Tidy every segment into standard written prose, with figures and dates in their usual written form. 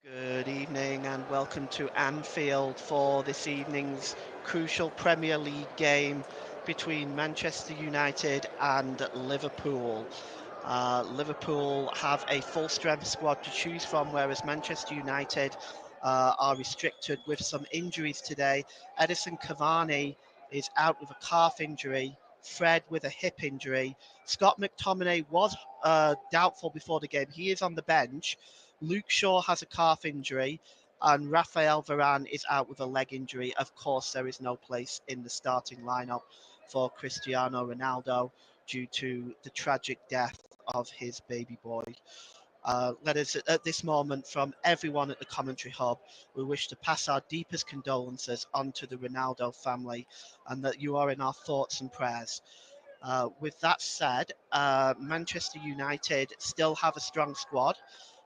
Good evening and welcome to Anfield for this evening's crucial Premier League game between Manchester United and Liverpool. Liverpool have a full strength squad to choose from, whereas Manchester United are restricted with some injuries today. Edison Cavani is out with a calf injury, Fred with a hip injury. Scott McTominay was doubtful before the game. He is on the bench. Luke Shaw has a calf injury, and Rafael Varane is out with a leg injury. Of course, there is no place in the starting lineup for Cristiano Ronaldo due to the tragic death of his baby boy. Let us, at this moment, from everyone at the commentary hub, we wish to pass our deepest condolences onto the Ronaldo family and that you are in our thoughts and prayers. With that said, Manchester United still have a strong squad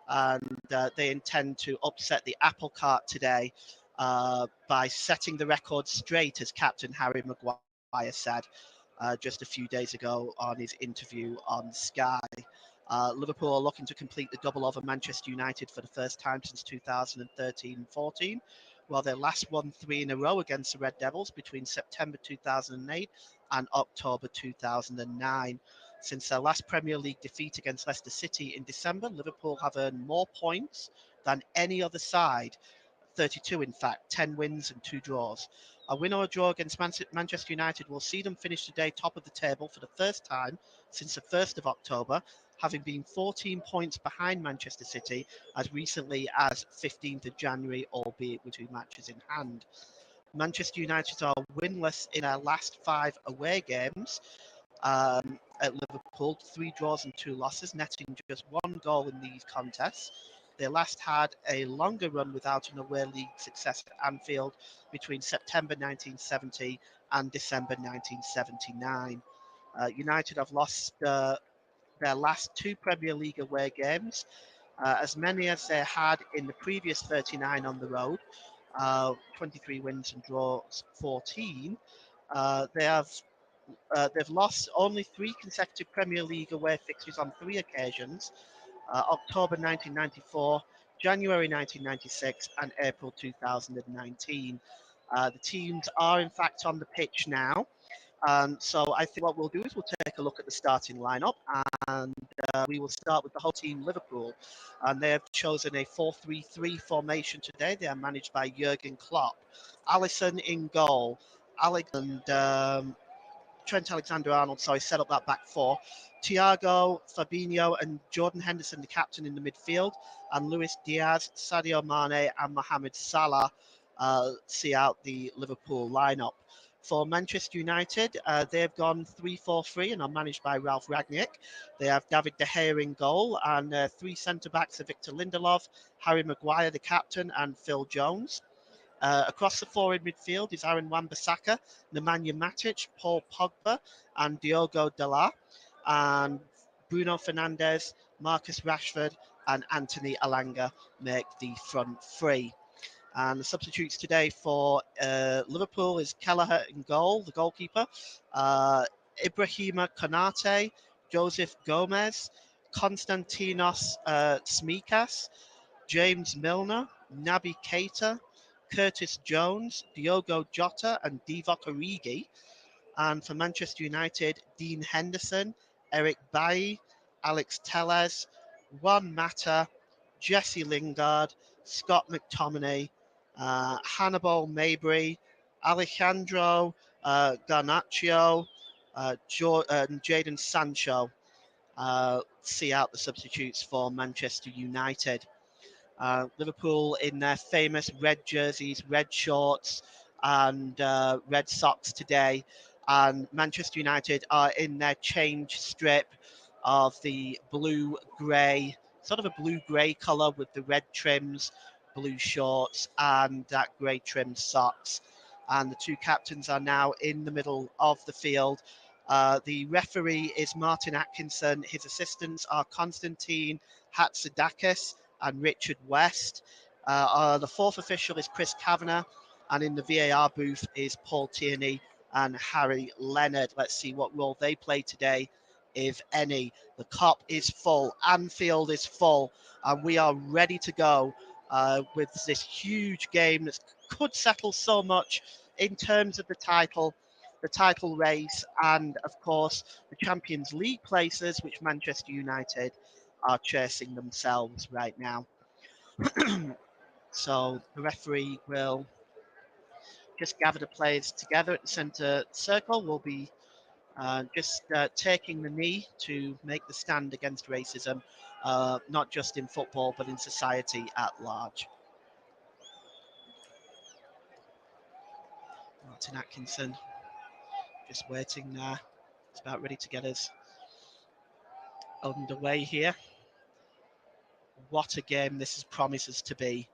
and they intend to upset the apple cart today by setting the record straight, as Captain Harry Maguire said just a few days ago on his interview on Sky. Liverpool are looking to complete the double over Manchester United for the first time since 2013-14, while they last won three in a row against the Red Devils between September 2008 and October 2009. Since their last Premier League defeat against Leicester City in December, Liverpool have earned more points than any other side, 32 in fact, 10 wins and 2 draws. A win or a draw against Manchester United will see them finish today top of the table for the first time since the 1st of October, having been 14 points behind Manchester City as recently as 15th of January, albeit with 2 matches in hand. Manchester United are winless in their last 5 away games at Liverpool, 3 draws and 2 losses, netting just 1 goal in these contests. They last had a longer run without an away league success at Anfield between September 1970 and December 1979. United have lost their last 2 Premier League away games, as many as they had in the previous 39 on the road, 23 wins and draws 14. They've lost only 3 consecutive Premier League away fixtures on 3 occasions: October 1994, January 1996, and April 2019. The teams are in fact on the pitch now. So I think what we'll do is we'll take a look at the starting lineup, and we will start with the whole team Liverpool. And they have chosen a 4-3-3 formation today. They are managed by Jurgen Klopp. Alisson in goal. Alex and Trent Alexander-Arnold, sorry, set up that back four. Thiago, Fabinho, and Jordan Henderson, the captain in the midfield, and Luis Diaz, Sadio Mane, and Mohamed Salah see out the Liverpool lineup. For Manchester United, they've gone 3-4-3 and are managed by Ralph Ragnick. They have David De Gea in goal, and 3 centre-backs are Victor Lindelof, Harry Maguire, the captain, and Phil Jones. Across the four in midfield is Aaron Wan-Bissaka, Nemanja Matic, Paul Pogba, and Diogo Dalot. And Bruno Fernandes, Marcus Rashford, and Anthony Alanga make the front three. And the substitutes today for Liverpool is Kelleher in goal, the goalkeeper, Ibrahima Konate, Joseph Gomez, Konstantinos Smikas, James Milner, Naby Keita, Curtis Jones, Diogo Jota, and Divock Origi. And for Manchester United, Dean Henderson, Eric Bailly, Alex Telles, Juan Mata, Jesse Lingard, Scott McTominay, Hannibal Mabry, Alejandro Garnacho, and Jadon Sancho see out the substitutes for Manchester United. Liverpool in their famous red jerseys, red shorts, and red socks today. And Manchester United are in their change strip of the blue grey, sort of a blue grey colour with the red trims, blue shorts, and that grey trimmed socks. And the 2 captains are now in the middle of the field. The referee is Martin Atkinson. His assistants are Konstantin Hatzidakis and Richard West. The fourth official is Chris Kavanagh, and in the VAR booth is Paul Tierney and Harry Leonard. Let's see what role they play today, if any. The Kop is full, Anfield is full, and we are ready to go with this huge game that could settle so much in terms of the title race, and of course the Champions League places, which Manchester United are chasing themselves right now. So the referee will just gather the players together at the centre circle. Will be just taking the knee to make the stand against racism, not just in football but in society at large. Martin Atkinson just waiting there. It's about ready to get us underway here. What a game this promises to be.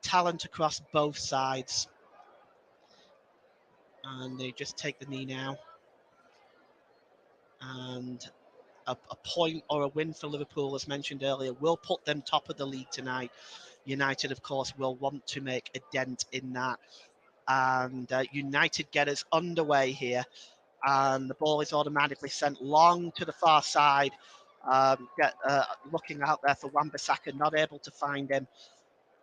Talent across both sides. And they just take the knee now. And a point or a win for Liverpool, as mentioned earlier, will put them top of the league tonight. United, of course, will want to make a dent in that. And United get us underway here. And the ball is automatically sent long to the far side. Looking out there for Wan-Bissaka, not able to find him.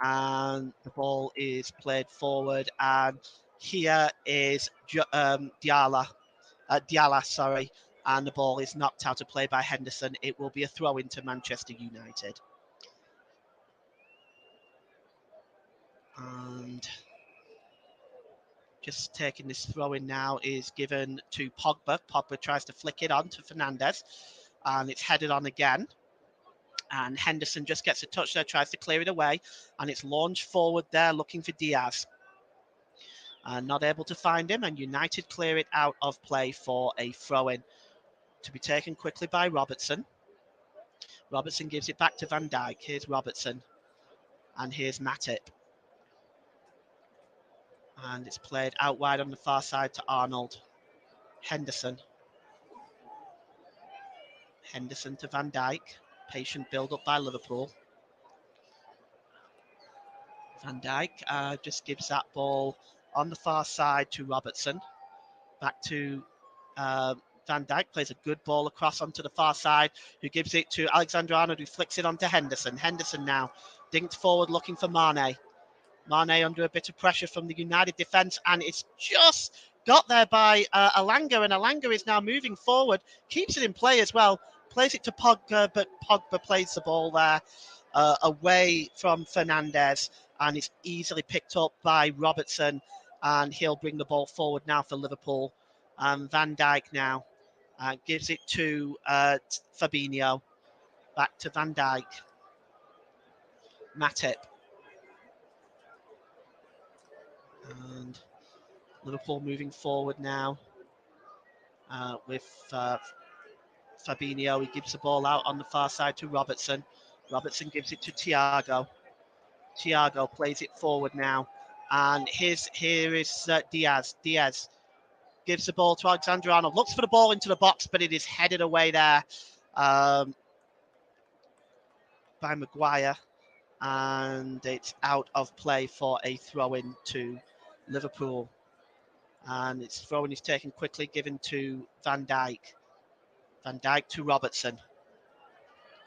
And the ball is played forward. And here is Diala, sorry. And the ball is knocked out of play by Henderson. It will be a throw into Manchester United. And just taking this throw in now is given to Pogba. Pogba tries to flick it on to Fernandes, and it's headed on again. And Henderson just gets a touch there, tries to clear it away, and it's launched forward there looking for Diaz. Not able to find him, and United clear it out of play for a throw-in to be taken quickly by Robertson. Robertson gives it back to Van Dijk. Here's Robertson, and here's Matip. And it's played out wide on the far side to Arnold. Henderson. Henderson to Van Dijk. Patient build-up by Liverpool. Van Dijk just gives that ball on the far side to Robertson. Back to Van Dijk, plays a good ball across onto the far side, who gives it to Alexander Arnold, who flicks it onto Henderson. Henderson now dinked forward looking for Mane. Mane under a bit of pressure from the United defence, and it's just got there by Alanga, and Alanga is now moving forward, keeps it in play as well, plays it to Pogba, but Pogba plays the ball there away from Fernandes, and it's easily picked up by Robertson, and he'll bring the ball forward now for Liverpool. Van Dijk now gives it to Fabinho, back to Van Dijk. Matip. And Liverpool moving forward now with Fabinho. He gives the ball out on the far side to Robertson. Robertson gives it to Thiago. Thiago plays it forward now. And here is Diaz. Diaz gives the ball to Alexander Arnold. Looks for the ball into the box, but it is headed away there by Maguire. And it's out of play for a throw-in to Liverpool. And its throw-in is taken quickly, given to Van Dijk. Van Dijk to Robertson.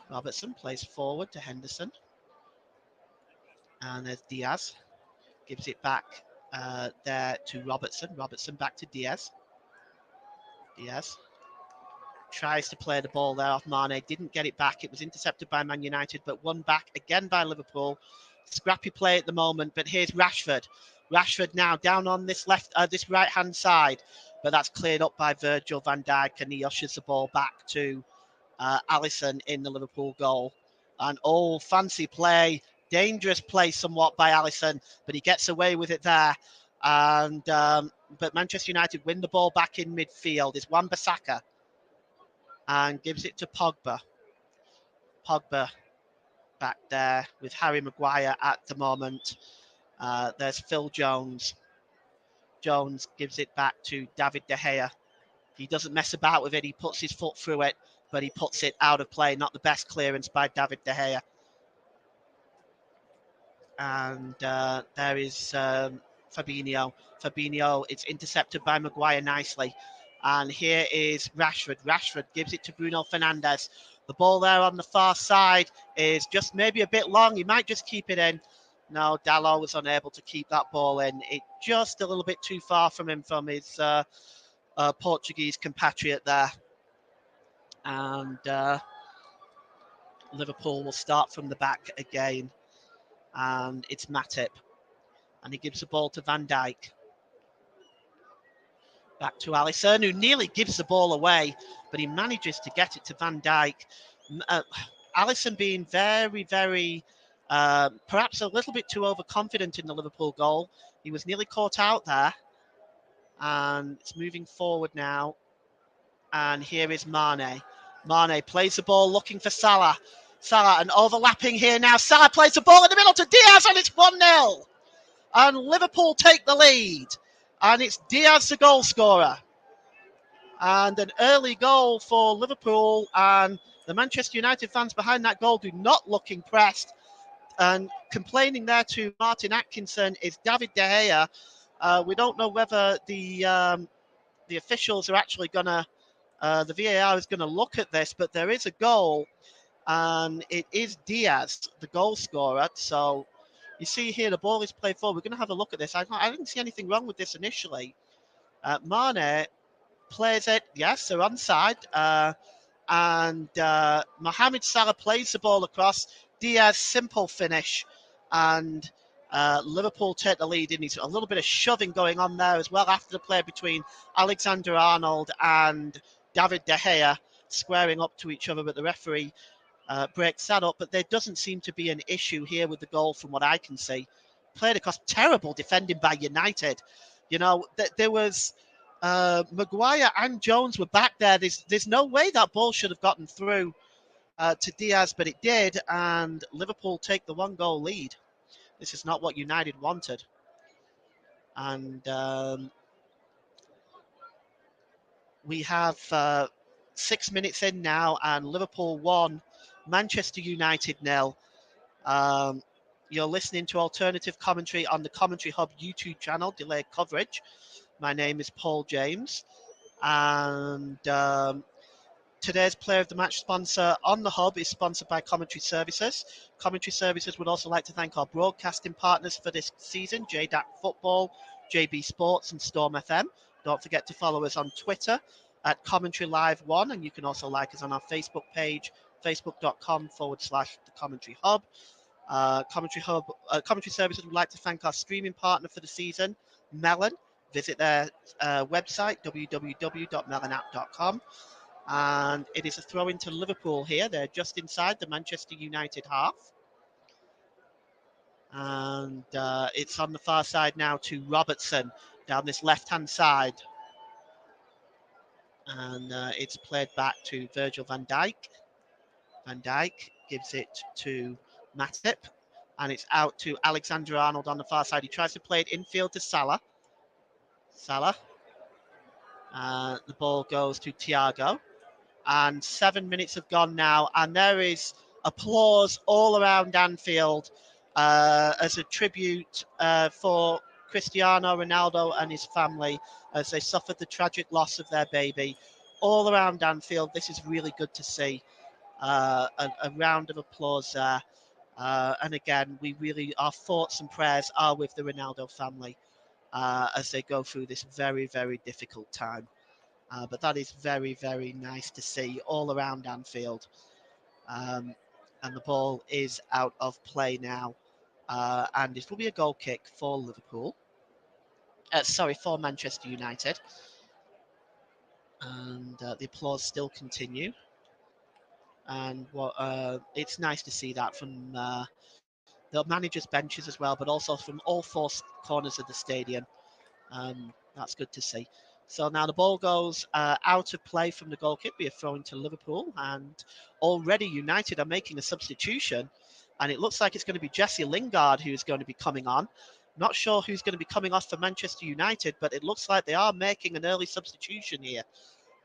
Robertson plays forward to Henderson. And there's Diaz. Gives it back there to Robertson. Robertson back to Diaz. Diaz tries to play the ball there off Mane. Didn't get it back. It was intercepted by Man United, but won back again by Liverpool. Scrappy play at the moment, but here's Rashford. Rashford now down on this this right-hand side, but that's cleared up by Virgil van Dijk, and he ushers the ball back to Alisson in the Liverpool goal. And fancy play, dangerous play somewhat by Alisson, but he gets away with it there. And but Manchester United win the ball back in midfield. It's Wan-Bissaka and gives it to Pogba. Pogba back there with Harry Maguire at the moment. There's Phil Jones. Jones gives it back to David De Gea. He doesn't mess about with it. He puts his foot through it, but he puts it out of play. Not the best clearance by David De Gea. And there is Fabinho. Fabinho, it's intercepted by Maguire nicely. And here is Rashford. Rashford gives it to Bruno Fernandes. The ball there on the far side is just maybe a bit long. He might just keep it in. No, Dalot was unable to keep that ball in. It just a little bit too far from him, from his Portuguese compatriot there. And Liverpool will start from the back again. And it's Matip. And he gives the ball to Van Dijk. Back to Alisson, who nearly gives the ball away, but he manages to get it to Van Dijk. Alisson being very, very, perhaps a little bit too overconfident in the Liverpool goal. He was nearly caught out there. And it's moving forward now. And here is Mane. Mane plays the ball looking for Salah. Salah, and overlapping here now. Salah plays the ball in the middle to Diaz, and it's 1-0. And Liverpool take the lead. And it's Diaz, the goal scorer. And an early goal for Liverpool, and the Manchester United fans behind that goal do not look impressed. And complaining there to Martin Atkinson is David De Gea. We don't know whether the officials are actually going to, the VAR is going to look at this, but there is a goal, and it is Diaz, the goal scorer. So you see here the ball is played forward. We're going to have a look at this. I didn't see anything wrong with this initially. Mane plays it. Yes, they're onside. And Mohamed Salah plays the ball across. Diaz, simple finish. And Liverpool take the lead. And there's a little bit of shoving going on there as well after the play between Alexander-Arnold and David De Gea, squaring up to each other. But the referee breaks that up. But there doesn't seem to be an issue here with the goal from what I can see. Played across, terrible defending by United. You know, there was... Maguire and Jones were back there. There's no way that ball should have gotten through to Diaz, but it did, and Liverpool take the 1-goal lead. This is not what United wanted. And we have 6 minutes in now, and Liverpool 1, Manchester United 0. You're listening to alternative commentary on the Commentary Hub YouTube channel, Delayed Coverage. My name is Paul James. And today's Player of the Match sponsor on the Hub is sponsored by Commentary Services. Commentary Services would also like to thank our broadcasting partners for this season, JDAC Football, JB Sports and Storm FM. Don't forget to follow us on Twitter at Commentary Live 1, and you can also like us on our Facebook page, facebook.com/the Commentary Hub. Commentary Services would like to thank our streaming partner for the season, Melon. Visit their website, www.melonapp.com. And it is a throw into Liverpool here. They're just inside the Manchester United half. And it's on the far side now to Robertson down this left-hand side. And it's played back to Virgil van Dijk. Van Dijk gives it to Matip. And it's out to Alexander-Arnold on the far side. He tries to play it infield to Salah. Salah. The ball goes to Thiago. And 7 minutes have gone now. And there is applause all around Anfield as a tribute for Cristiano Ronaldo and his family as they suffered the tragic loss of their baby. All around Anfield, this is really good to see. A round of applause there. And again, our thoughts and prayers are with the Ronaldo family as they go through this very, very difficult time. But that is very, very nice to see all around Anfield. And the ball is out of play now. And it will be a goal kick for Liverpool. For Manchester United. And the applause still continue. And it's nice to see that from the managers' benches as well, but also from all four corners of the stadium. That's good to see. So now the ball goes out of play from the goal kick, be a throw into Liverpool, and already United are making a substitution, and it looks like it's going to be Jesse Lingard who's going to be coming on. Not sure who's going to be coming off for Manchester United, but it looks like they are making an early substitution here.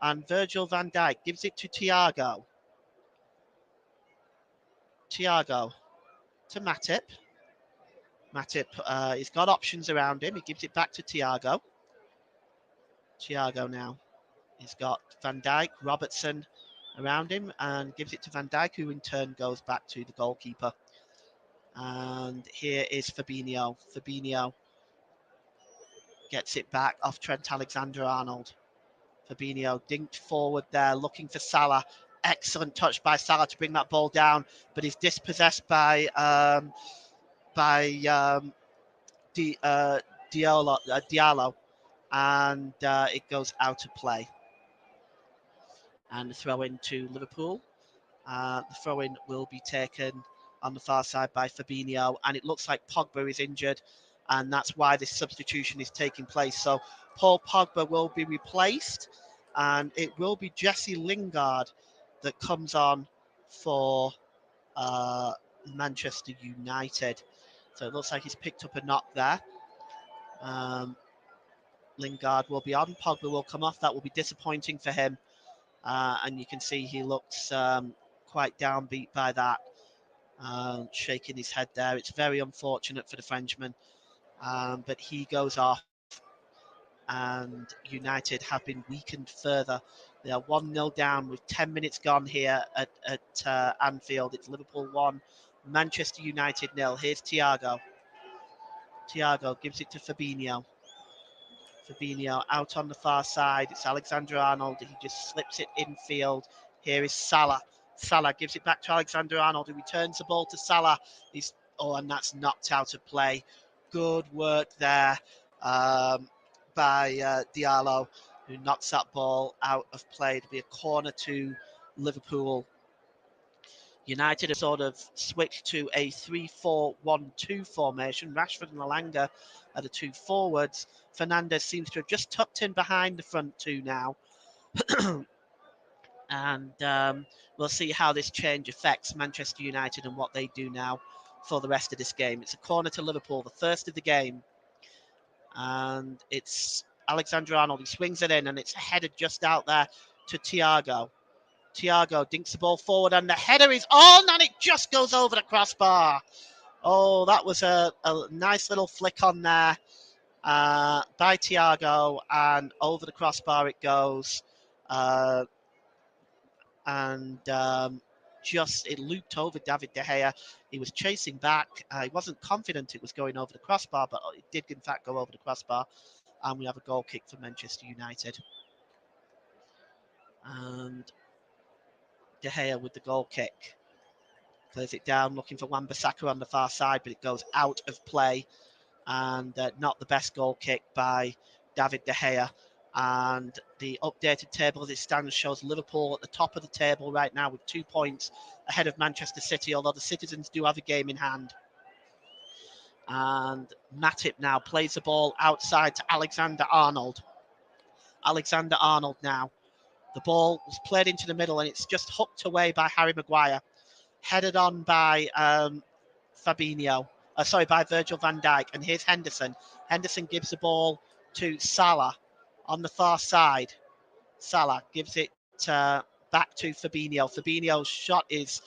And Virgil van Dijk gives it to Thiago. Thiago to Matip. Matip, he's got options around him. He gives it back to Thiago. Thiago now. He's got Van Dijk, Robertson, around him and gives it to Van Dijk, who in turn goes back to the goalkeeper. And here is Fabinho. Fabinho gets it back off Trent Alexander-Arnold. Fabinho dinked forward there, looking for Salah. Excellent touch by Salah to bring that ball down, but he's dispossessed by Diallo, and it goes out of play. And the throw in to Liverpool. The throw in will be taken on the far side by Fabinho, and it looks like Pogba is injured, and that's why this substitution is taking place. So Paul Pogba will be replaced, and it will be Jesse Lingard that comes on for uh, Manchester United. So it looks like he's picked up a knock there. Um, Lingard will be on. Pogba will come off. That will be disappointing for him. And you can see he looks quite downbeat by that, shaking his head there. It's very unfortunate for the Frenchman, but he goes off, and United have been weakened further. They are 1-0 down with 10 minutes gone here at Anfield. It's Liverpool 1, Manchester United 0. Here's Thiago. Thiago gives it to Fabinho. Fabinho out on the far side. It's Alexander-Arnold. He just slips it infield. Here is Salah. Salah gives it back to Alexander-Arnold, who returns the ball to Salah. And that's knocked out of play. Good work there by Diallo, who knocks that ball out of play. It'll be a corner to Liverpool. United have sort of switched to a 3-4-1-2 formation. Rashford and Alanga are the two forwards. Fernandes seems to have just tucked in behind the front two now. And we'll see how this change affects Manchester United and what they do now for the rest of this game. It's a corner to Liverpool, the first of the game. And it's Alexander-Arnold. He swings it in, and it's headed just out there to Thiago. Thiago dinks the ball forward, and the header is on, and it just goes over the crossbar. Oh, that was a nice little flick on there by Thiago, and over the crossbar it goes. It looped over David De Gea. He was chasing back. He wasn't confident it was going over the crossbar, but it did in fact go over the crossbar. And we have a goal kick for Manchester United. And De Gea with the goal kick. Plays it down, looking for Wan-Bissaka on the far side, but it goes out of play. And not the best goal kick by David De Gea. And the updated table as it stands shows Liverpool at the top of the table right now with 2 points ahead of Manchester City, although the Citizens do have a game in hand. And Matip now plays the ball outside to Alexander-Arnold. Alexander-Arnold now. The ball was played into the middle, and it's just hooked away by Harry Maguire. Headed on by by Virgil van Dijk. And here's Henderson. Henderson gives the ball to Salah on the far side. Salah gives it back to Fabinho. Fabinho's shot is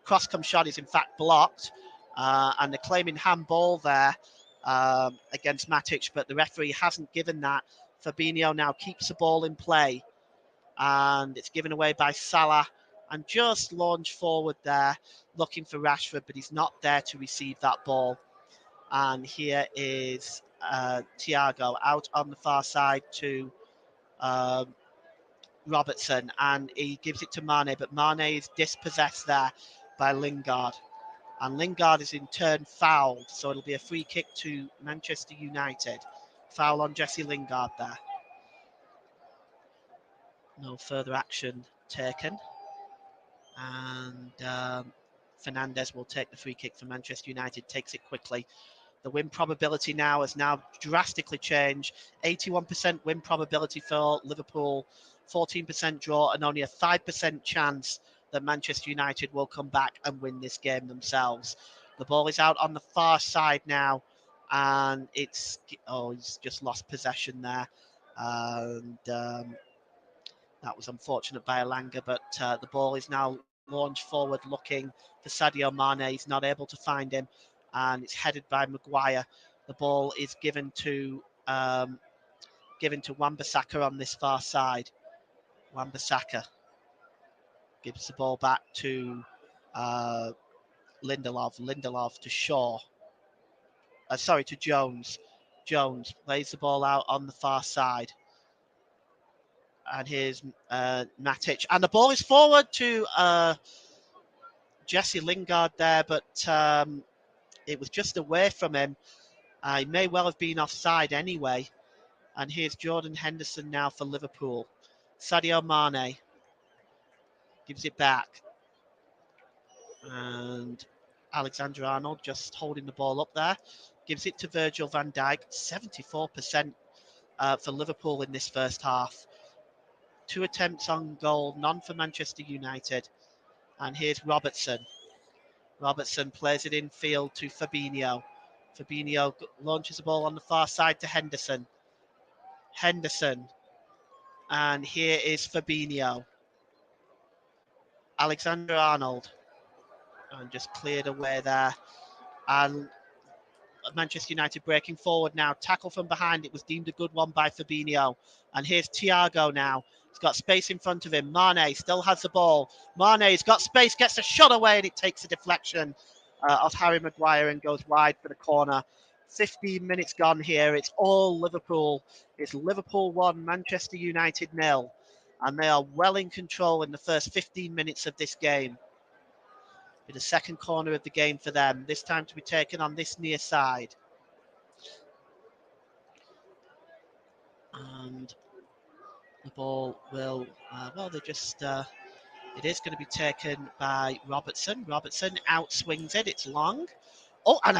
cross-come shot is in fact blocked, and they're claiming handball there against Matic, but the referee hasn't given that. Fabinho now keeps the ball in play, and it's given away by Salah, and just launched forward there, looking for Rashford, but he's not there to receive that ball. And here is Thiago out on the far side to Robertson, and he gives it to Mane, but Mane is dispossessed there by Lingard. And Lingard is in turn fouled, so it'll be a free kick to Manchester United. Foul on Jesse Lingard there. No further action taken. And Fernandes will take the free kick for Manchester United, takes it quickly. The win probability now has drastically changed. 81% win probability for Liverpool, 14% draw, and only a 5% chance that Manchester United will come back and win this game themselves. The ball is out on the far side now, and he's just lost possession there. And that was unfortunate by Alanga, but the ball is now launched forward looking for Sadio Mane. He's not able to find him, and it's headed by Maguire. The ball is given to Wan-Bissaka on this far side. Wan-Bissaka Gives the ball back to Lindelof. Lindelof to Shaw. Sorry, to Jones. Jones plays the ball out on the far side. And here's Matic. And the ball is forward to Jesse Lingard there, but it was just away from him. He may well have been offside anyway. And here's Jordan Henderson now for Liverpool. Sadio Mane gives it back. And Alexander-Arnold just holding the ball up there. Gives it to Virgil van Dijk. 74% for Liverpool in this first half. 2 attempts on goal, none for Manchester United. And here's Robertson. Robertson plays it in field to Fabinho. Fabinho launches the ball on the far side to Henderson. Henderson. And here is Fabinho. Alexander-Arnold. And just cleared away there. And Manchester United breaking forward now. Tackle from behind. It was deemed a good one by Fabinho. And here's Thiago now. He's got space in front of him. Mane still has the ball. Mane's got space, gets a shot away, and it takes a deflection of Harry Maguire and goes wide for the corner. 15 minutes gone here. It's all Liverpool. It's Liverpool 1, Manchester United 0. And they are well in control in the first 15 minutes of this game. With the second corner of the game for them. This time to be taken on this near side. And the ball will, it is going to be taken by Robertson. Robertson outswings it. It's long. Oh, and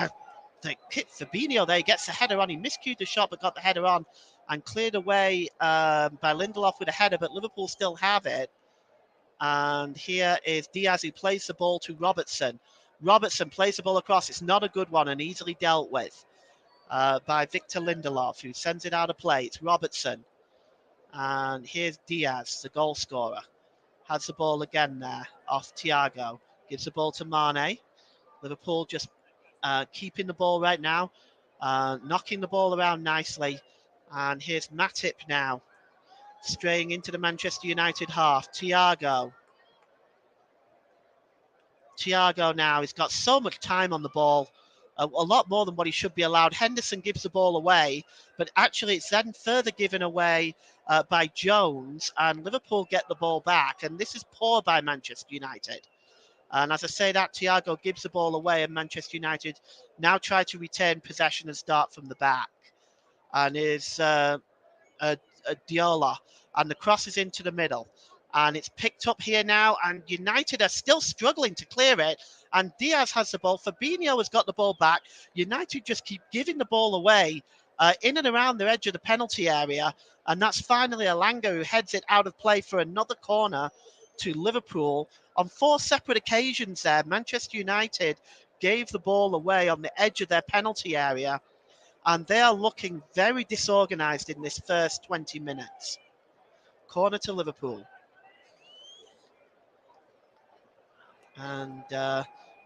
the hit Fabinho there. He gets the header on. He miscued the shot, but got the header on and cleared away by Lindelof with a header, but Liverpool still have it. And here is Diaz, who plays the ball to Robertson. Robertson plays the ball across. It's not a good one and easily dealt with by Victor Lindelof, who sends it out of play. It's Robertson. And here's Diaz, the goal scorer. Has the ball again there off Thiago. Gives the ball to Mane. Liverpool just keeping the ball right now. Knocking the ball around nicely. And here's Matip now. Straying into the Manchester United half. Thiago now. He's got so much time on the ball. A lot more than what he should be allowed. Henderson gives the ball away. But actually it's then further given away by Jones. And Liverpool get the ball back. And this is poor by Manchester United. And as I say that, Thiago gives the ball away. And Manchester United now try to retain possession and start from the back. And is Diola, and the cross is into the middle, and it's picked up here now, and United are still struggling to clear it, and Diaz has the ball. Fabinho has got the ball back. United just keep giving the ball away in and around the edge of the penalty area, and that's finally Elanga who heads it out of play for another corner to Liverpool. On 4 separate occasions there, Manchester United gave the ball away on the edge of their penalty area, and they are looking very disorganised in this first 20 minutes. Corner to Liverpool. And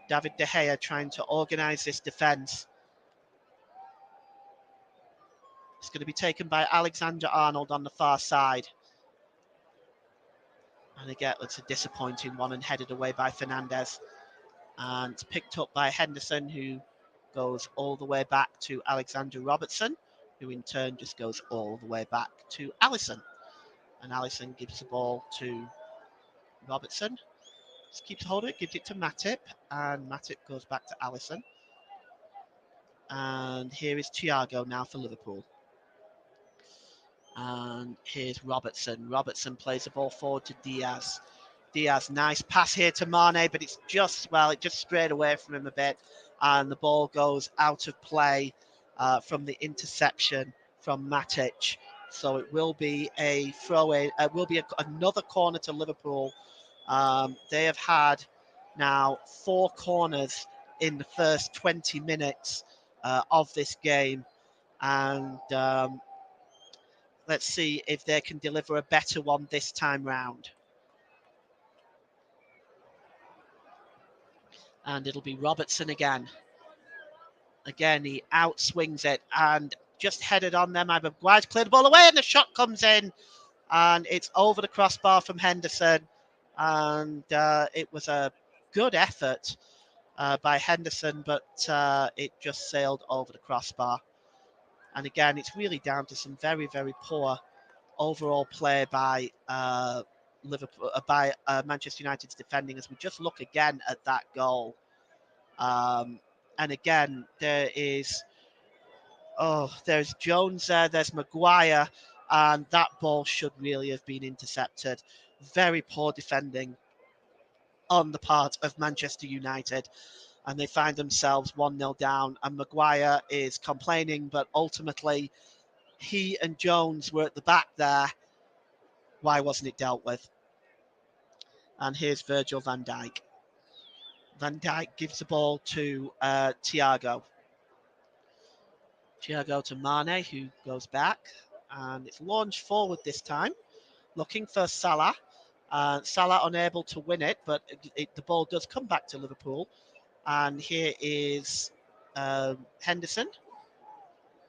David De Gea trying to organise this defence. It's going to be taken by Alexander-Arnold on the far side. And again, it's a disappointing one and headed away by Fernandes. And it's picked up by Henderson, who goes all the way back to Alexander Robertson, who in turn just goes all the way back to Alisson. And Alisson gives the ball to Robertson. Just keeps hold of it, gives it to Matip, and Matip goes back to Alisson. And here is Thiago now for Liverpool. And here's Robertson. Robertson plays the ball forward to Diaz. Diaz, nice pass here to Mane, but it's just, it just strayed away from him a bit. And the ball goes out of play from the interception from Matic. So it will be a throw-in. It will be another corner to Liverpool. They have had now 4 corners in the first 20 minutes of this game. And let's see if they can deliver a better one this time round. And it'll be Robertson again. Again, he outswings it and just headed on them. Maguire's cleared the ball away and the shot comes in. And it's over the crossbar from Henderson. and it was a good effort by Henderson, but it just sailed over the crossbar. And again, it's really down to some very, very poor overall play by Liverpool, by Manchester United's defending. As we just look again at that goal, and again there's Jones there, there's Maguire, and that ball should really have been intercepted. Very poor defending on the part of Manchester United, and they find themselves 1-0 down, and Maguire is complaining, but ultimately he and Jones were at the back there. Why wasn't it dealt with? And here's Virgil van Dijk. Van Dijk gives the ball to Thiago. Thiago to Mane, who goes back, and it's launched forward this time, looking for Salah. Salah unable to win it, but the ball does come back to Liverpool. And here is Henderson.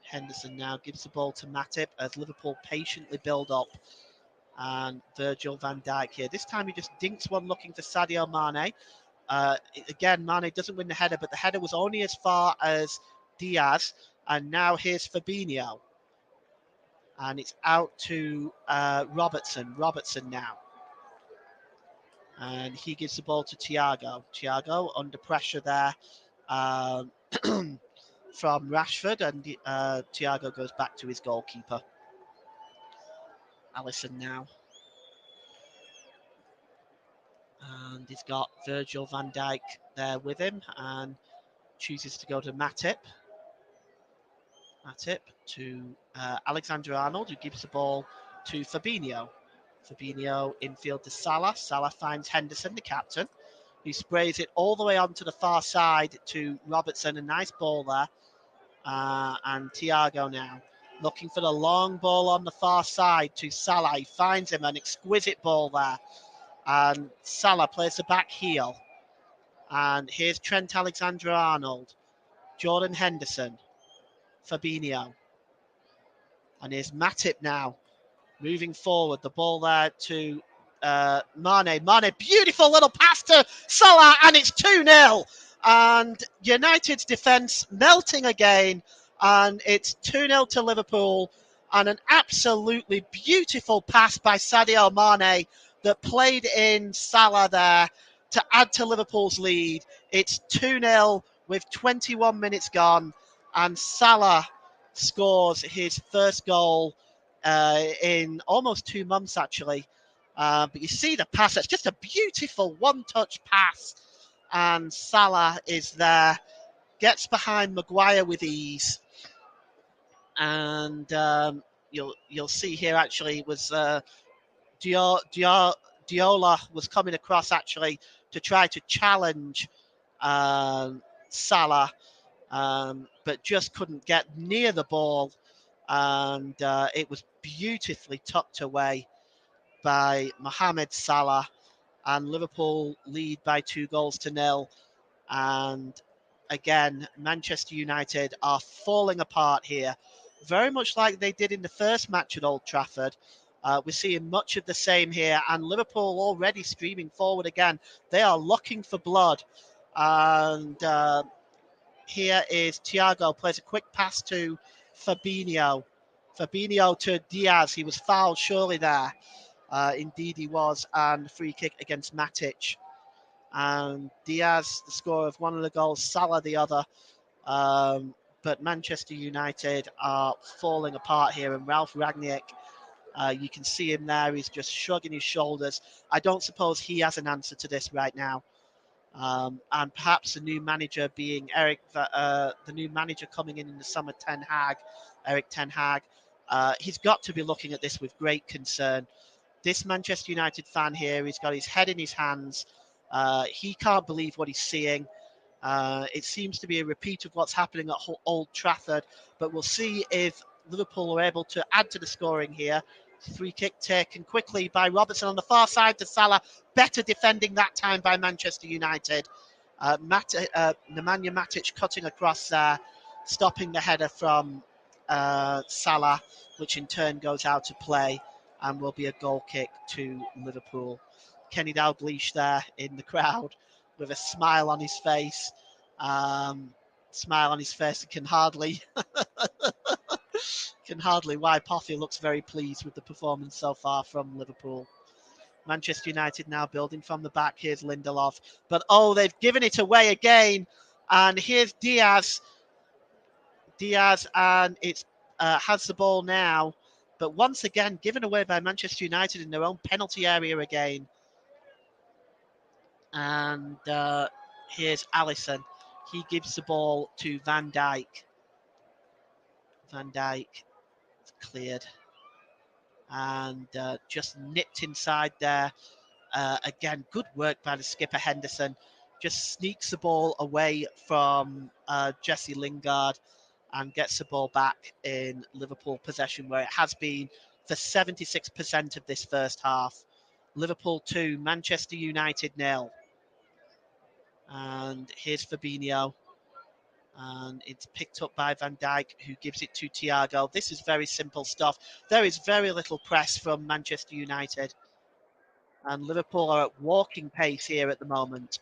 Henderson now gives the ball to Matip as Liverpool patiently build up. And Virgil van Dijk here. This time he just dinks one looking for Sadio Mane. Again, Mane doesn't win the header, but the header was only as far as Diaz. And now here's Fabinho. And it's out to Robertson. Robertson now. And he gives the ball to Thiago. Thiago under pressure there from Rashford. And Thiago goes back to his goalkeeper. Alisson now. And he's got Virgil van Dijk there with him and chooses to go to Matip. Matip to Alexander Arnold, who gives the ball to Fabinho. Fabinho infield to Salah. Salah finds Henderson, the captain, who sprays it all the way onto the far side to Robertson. A nice ball there. And Thiago now looking for the long ball on the far side to Salah. He finds him, an exquisite ball there. And Salah plays the back heel. And here's Trent Alexander-Arnold, Jordan Henderson, Fabinho. And here's Matip now, moving forward. The ball there to Mane. Mane, beautiful little pass to Salah, and it's 2-0. And United's defence melting again. And it's 2-0 to Liverpool. And an absolutely beautiful pass by Sadio Mane that played in Salah there to add to Liverpool's lead. It's 2-0 with 21 minutes gone. And Salah scores his first goal in almost 2 months, actually. But you see the pass. It's just a beautiful one-touch pass. And Salah is there, gets behind Maguire with ease. And you'll see here, actually, it was Diola was coming across, actually, to try to challenge Salah, but just couldn't get near the ball. And it was beautifully tucked away by Mohamed Salah, and Liverpool lead by 2-0. And again, Manchester United are falling apart here, very much like they did in the first match at Old Trafford. We're seeing much of the same here, and Liverpool already streaming forward again. They are looking for blood. And here is Thiago, plays a quick pass to Fabinho. Fabinho to Diaz. He was fouled surely there. Indeed he was. And free kick against Matic. And Diaz, the scorer of one of the goals, Salah the other. But Manchester United are falling apart here. And Ralph Rangnick, you can see him there. He's just shrugging his shoulders. I don't suppose he has an answer to this right now. And perhaps the new manager being the new manager coming in the summer, Eric Ten Hag, he's got to be looking at this with great concern. This Manchester United fan here, he's got his head in his hands. He can't believe what he's seeing. It seems to be a repeat of what's happening at Old Trafford, but we'll see if Liverpool are able to add to the scoring here. Free kick taken quickly by Robertson on the far side to Salah. Better defending that time by Manchester United. Nemanja Matic cutting across there, stopping the header from Salah, which in turn goes out to play and will be a goal kick to Liverpool. Kenny Dalglish there in the crowd with a smile on his face. Smile on his face and can hardly wipe off. He looks very pleased with the performance so far from Liverpool. Manchester United now building from the back. Here's Lindelof. But oh, they've given it away again. And here's Diaz. Diaz, and it's has the ball now. But once again, given away by Manchester United in their own penalty area again. And here's Alisson. He gives the ball to Van Dijk. Van Dijk cleared. And just nipped inside there. Again, good work by the skipper Henderson. Just sneaks the ball away from Jesse Lingard and gets the ball back in Liverpool possession, where it has been for 76% of this first half. Liverpool 2, Manchester United 0. And here's Fabinho. And it's picked up by Van Dijk, who gives it to Thiago. This is very simple stuff. There is very little press from Manchester United. And Liverpool are at walking pace here at the moment.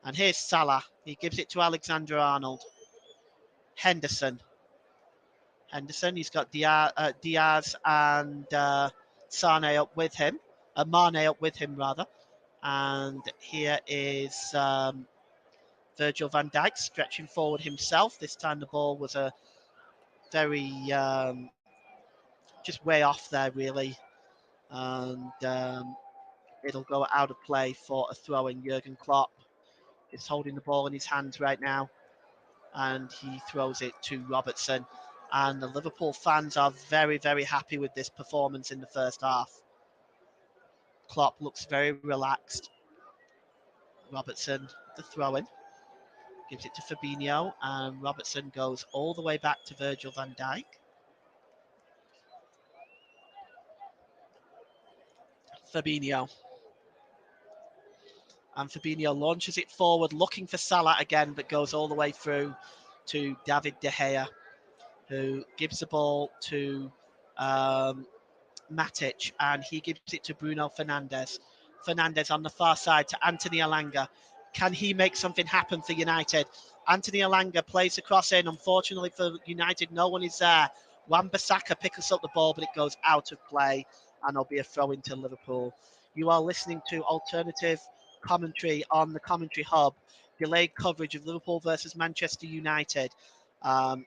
And here's Salah. He gives it to Alexander-Arnold. Henderson. He's got Diaz and Sane up with him. Mane up with him, rather. And here is Virgil van Dijk stretching forward himself. This time the ball was a very just way off there, really. And it'll go out of play for a throw in. Jurgen Klopp is holding the ball in his hands right now. And he throws it to Robertson. And the Liverpool fans are very, very happy with this performance in the first half. Klopp looks very relaxed. Robertson, the throw-in, gives it to Fabinho, and Robertson goes all the way back to Virgil van Dijk. Fabinho. And Fabinho launches it forward, looking for Salah again, but goes all the way through to David De Gea, who gives the ball to Matic, and he gives it to Bruno Fernandes. Fernandes on the far side to Anthony Elanga. Can he make something happen for United? Anthony Elanga plays the cross in. Unfortunately for United, no one is there. Wan-Bissaka picks up the ball, but it goes out of play, and there'll be a throw into Liverpool. You are listening to alternative commentary on the Commentary Hub, delayed coverage of Liverpool versus Manchester United.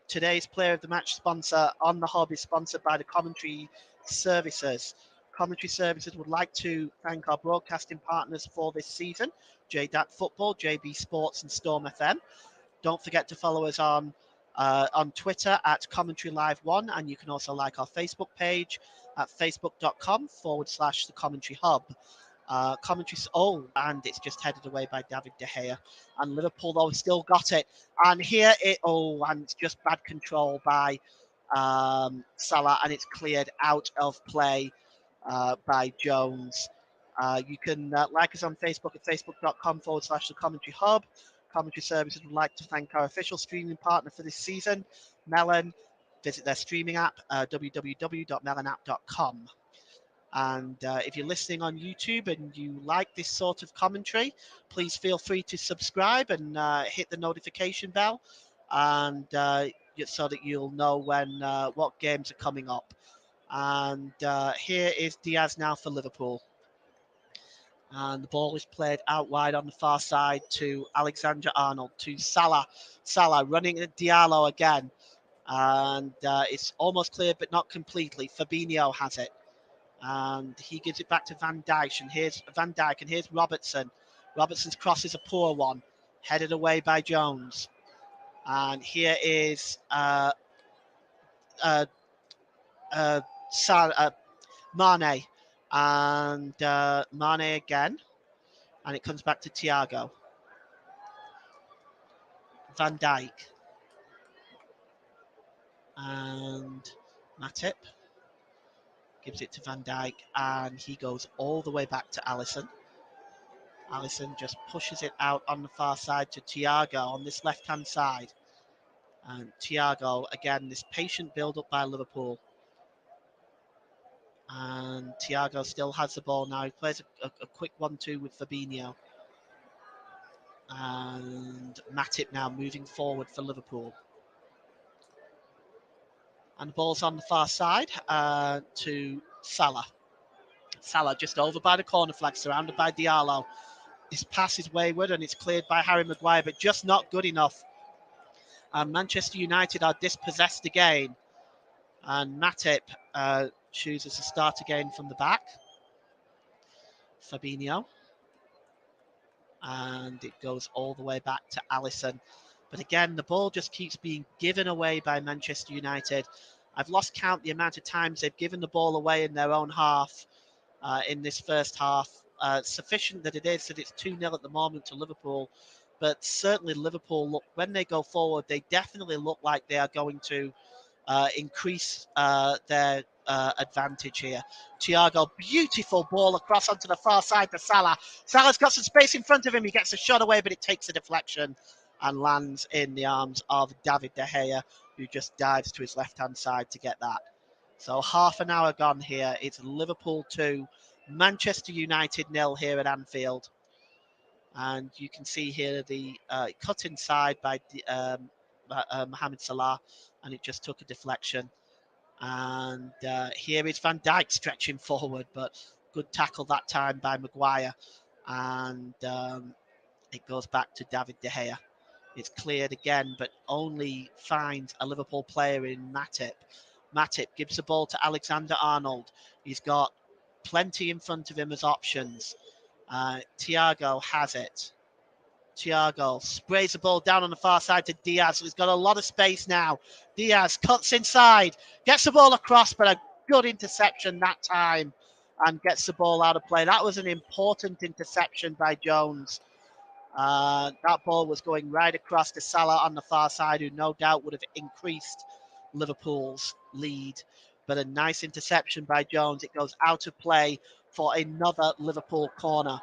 Today's Player of the Match sponsor on the Hub is sponsored by the Commentary Services. Commentary Services would like to thank our broadcasting partners for this season, JDAT Football, JB Sports and Storm FM. Don't forget to follow us on Twitter at Commentary Live 1, and you can also like our Facebook page at facebook.com/the Commentary Hub. And it's just headed away by David De Gea. And Liverpool, though, still got it. And here and it's just bad control by Salah, and it's cleared out of play by Jones. You can like us on Facebook at facebook.com/the Commentary Hub. Commentary Services would like to thank our official streaming partner for this season, Melon. Visit their streaming app, www.melonapp.com. And if you're listening on YouTube and you like this sort of commentary, please feel free to subscribe and hit the notification bell, and so that you'll know when what games are coming up. And here is Diaz now for Liverpool. And the ball is played out wide on the far side to Alexander-Arnold, to Salah. Salah running at Diallo again. And it's almost clear, but not completely. Fabinho has it. And he gives it back to Van Dijk. And here's Van Dijk, and here's Robertson. Robertson's cross is a poor one, headed away by Jones. And here is Mane. And Mane again. And it comes back to Thiago. Van Dijk. And Matip gives it to Van Dijk. And he goes all the way back to Alisson. Alisson just pushes it out on the far side to Thiago on this left-hand side. And Thiago, again, this patient build-up by Liverpool. And Thiago still has the ball now. He plays a quick 1-2 with Fabinho. And Matip now moving forward for Liverpool. And the ball's on the far side to Salah. Salah just over by the corner flag, surrounded by Diallo. His pass is wayward and it's cleared by Harry Maguire, but just not good enough. And Manchester United are dispossessed again. And Matip chooses to start again from the back. Fabinho. And it goes all the way back to Alisson. But again, the ball just keeps being given away by Manchester United. I've lost count the amount of times they've given the ball away in their own half in this first half. Sufficient that it is that it's 2-0 at the moment to Liverpool. But certainly Liverpool, look, when they go forward, they definitely look like they are going to increase their advantage here. Thiago, beautiful ball across onto the far side to Salah. Salah's got some space in front of him. He gets a shot away, but it takes a deflection and lands in the arms of David De Gea, who just dives to his left-hand side to get that. So half an hour gone here. It's Liverpool 2, Manchester United 0 here at Anfield. And you can see here the cut inside by Mohamed Salah, and it just took a deflection. And here is Van Dijk stretching forward, but good tackle that time by Maguire. And it goes back to David De Gea. It's cleared again, but only finds a Liverpool player in Matip. Matip gives the ball to Alexander-Arnold. He's got plenty in front of him as options. Thiago has it. Thiago sprays the ball down on the far side to Diaz. He's got a lot of space now. Diaz cuts inside, gets the ball across, but a good interception that time and gets the ball out of play. That was an important interception by Jones. That ball was going right across to Salah on the far side, who no doubt would have increased Liverpool's lead. But a nice interception by Jones. It goes out of play for another Liverpool corner.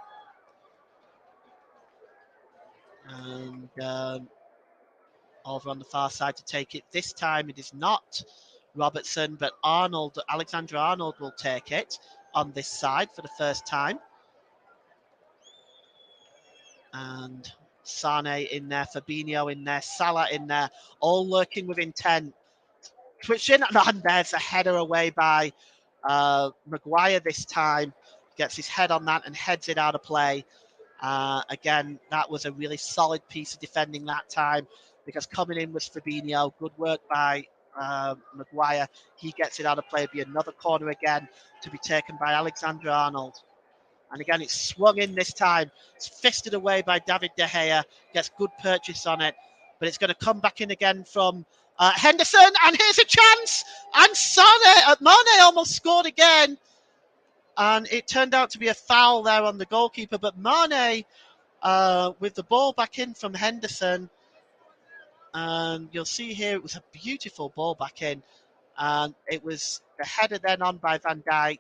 And over on the far side to take it. This time it is not Robertson, but Arnold, Alexander Arnold will take it on this side for the first time. And Sane in there, Fabinho in there, Salah in there, all lurking with intent. Switch in, and there's a header away by Maguire this time. Gets his head on that and heads it out of play. Again, that was a really solid piece of defending that time, because coming in was Fabinho. Good work by Maguire. He gets it out of play. It'll be another corner again to be taken by Alexander Arnold. And again, it's swung in this time. It's fisted away by David De Gea. Gets good purchase on it. But it's going to come back in again from Henderson. And here's a chance. And Mane almost scored again. And it turned out to be a foul there on the goalkeeper. But Mane, with the ball back in from Henderson, and you'll see here it was a beautiful ball back in. And it was the header then on by Van Dijk.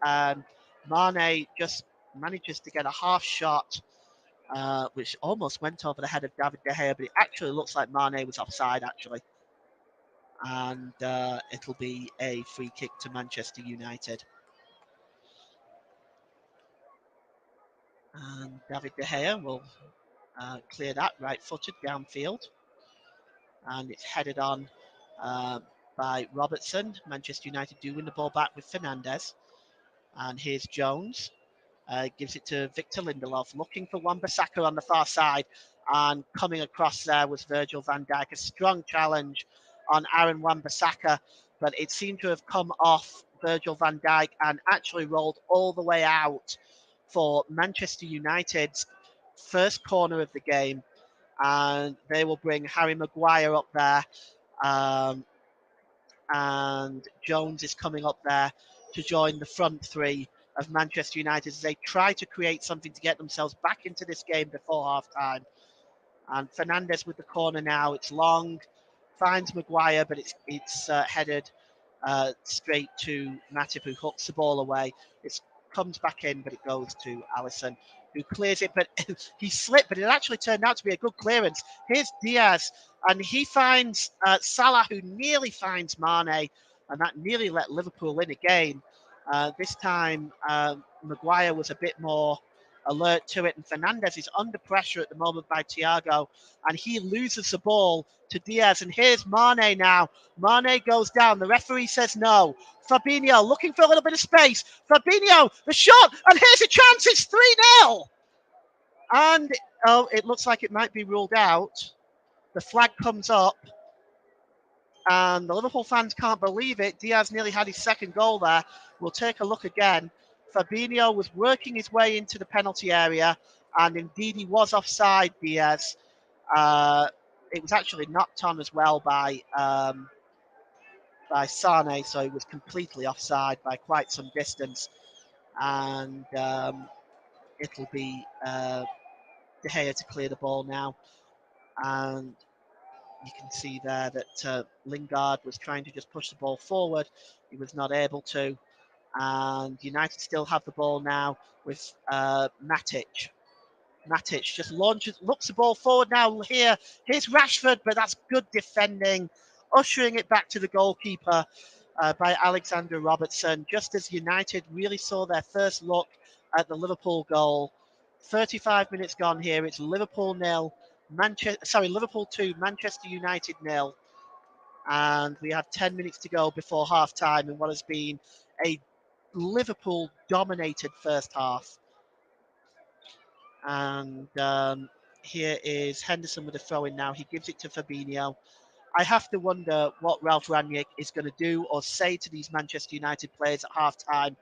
And Mane just manages to get a half shot, which almost went over the head of David De Gea, but it actually looks like Mane was offside, actually. And it'll be a free kick to Manchester United. And David De Gea will clear that right-footed downfield. And it's headed on by Robertson. Manchester United do win the ball back with Fernandes. And here's Jones. Gives it to Victor Lindelof, looking for Wan-Bissaka on the far side. And coming across there was Virgil van Dijk. A strong challenge on Aaron Wan-Bissaka, but it seemed to have come off Virgil van Dijk and actually rolled all the way out for Manchester United's first corner of the game. And they will bring Harry Maguire up there. And Jones is coming up there to join the front three of Manchester United as they try to create something to get themselves back into this game before half-time. And Fernandes with the corner now. It's long, finds Maguire, but it's headed straight to Matip, who hooks the ball away. It comes back in, but it goes to Alisson, who clears it, but he slipped, but it actually turned out to be a good clearance. Here's Diaz, and he finds Salah, who nearly finds Mane, and that nearly let Liverpool in again. This time, Maguire was a bit more alert to it, and Fernandez is under pressure at the moment by Thiago, and he loses the ball to Diaz. And here's Mane now. Mane goes down. The referee says no. Fabinho looking for a little bit of space. Fabinho, the shot, and here's a chance. It's 3-0. And oh, it looks like it might be ruled out. The flag comes up, and the Liverpool fans can't believe it. Diaz nearly had his second goal there. We'll take a look again. Fabinho was working his way into the penalty area, and indeed he was offside, Diaz. It was actually knocked on as well by Sane, so he was completely offside by quite some distance. And it'll be De Gea to clear the ball now. And you can see there that Lingard was trying to just push the ball forward. He was not able to. And United still have the ball now with Matic. Matic just launches, looks the ball forward now. Here's Rashford, but that's good defending, ushering it back to the goalkeeper by Alexander Robertson. Just as United really saw their first look at the Liverpool goal. 35 minutes gone here. It's Liverpool 0, Liverpool 2, Manchester United 0. And we have 10 minutes to go before half time in what has been a Liverpool dominated first half. And here is Henderson with a throw in now. He gives it to Fabinho. I have to wonder what Ralph Rangnick is going to do or say to these Manchester United players at half time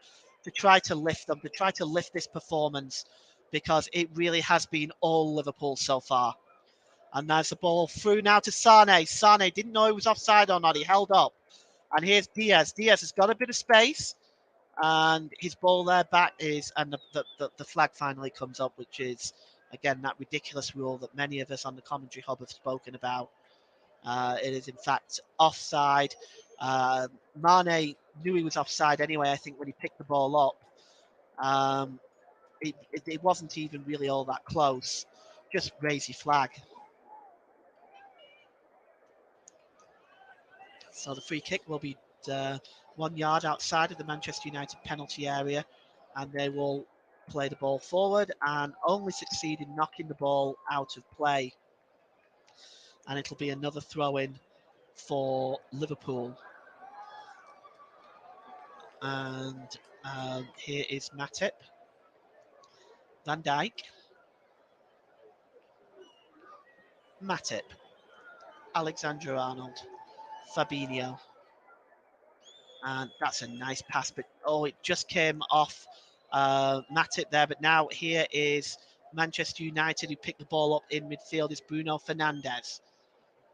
to try to lift them, to try to lift this performance, because it really has been all Liverpool so far. And there's the ball through now to Sane. Sane didn't know he was offside or not. He held up. And here's Diaz. Diaz has got a bit of space. And his ball there back is, and the flag finally comes up, which is, again, that ridiculous rule that many of us on the commentary hub have spoken about. It is, in fact, offside. Mane knew he was offside anyway, I think, when he picked the ball up. It wasn't even really all that close. Just raise your flag. So the free kick will be 1 yard outside of the Manchester United penalty area, and they will play the ball forward and only succeed in knocking the ball out of play. And it'll be another throw in for Liverpool. And here is Matip, Van Dijk, Matip, Alexander Arnold, Fabinho. And that's a nice pass, but it just came off Matip there. But now here is Manchester United, who picked the ball up in midfield, is Bruno Fernandes.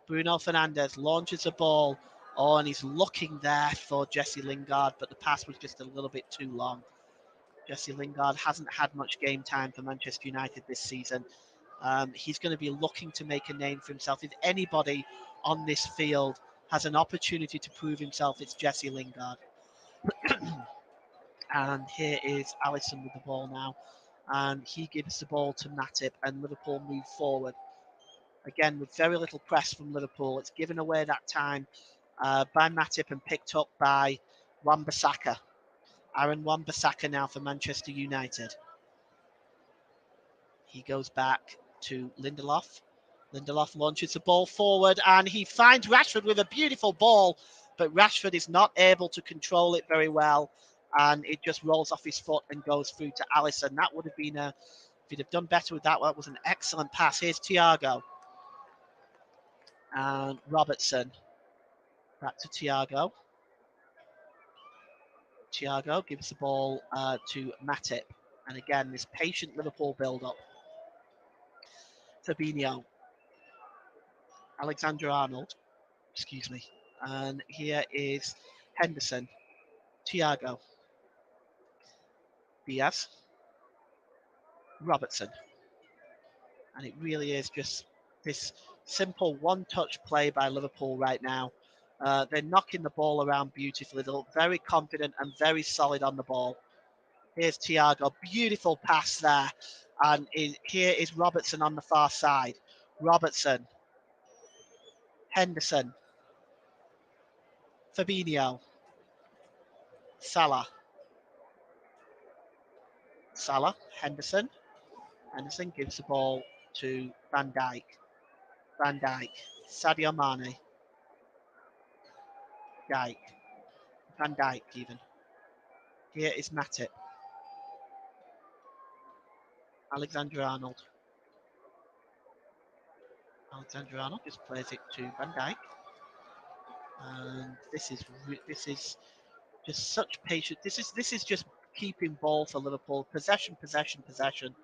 Bruno Fernandes launches the ball. And he's looking there for Jesse Lingard, but the pass was just a little bit too long. Jesse Lingard hasn't had much game time for Manchester United this season. He's going to be looking to make a name for himself. If anybody on this field has an opportunity to prove himself, it's Jesse Lingard. And here is Alisson with the ball now. And he gives the ball to Matip, and Liverpool move forward. Again, with very little press from Liverpool. It's given away that time by Matip and picked up by Wan-Bissaka. Aaron Wan-Bissaka now for Manchester United. He goes back to Lindelof. Lindelof launches the ball forward and he finds Rashford with a beautiful ball, but Rashford is not able to control it very well, and it just rolls off his foot and goes through to Alisson. That would have been if he'd have done better with that. That was an excellent pass. Here's Thiago. And Robertson. Back to Thiago. Thiago gives the ball to Matip. And again, this patient Liverpool build-up. Fabinho. Alexander Arnold. Excuse me. And here is Henderson. Thiago. Diaz. Robertson. And it really is just this simple one-touch play by Liverpool right now. They're knocking the ball around beautifully. They look very confident and very solid on the ball. Here's Thiago. Beautiful pass there. And here is Robertson on the far side. Robertson. Henderson. Fabinho. Salah. Salah, Henderson. Henderson gives the ball to Van Dijk. Van Dijk, Sadio Mane. Dijk, Van Dijk even. Here is Matip. Alexander Arnold. Alexander Arnold just plays it to Van Dijk. And this is just such patience. This is just keeping ball for Liverpool. Possession, possession, possession.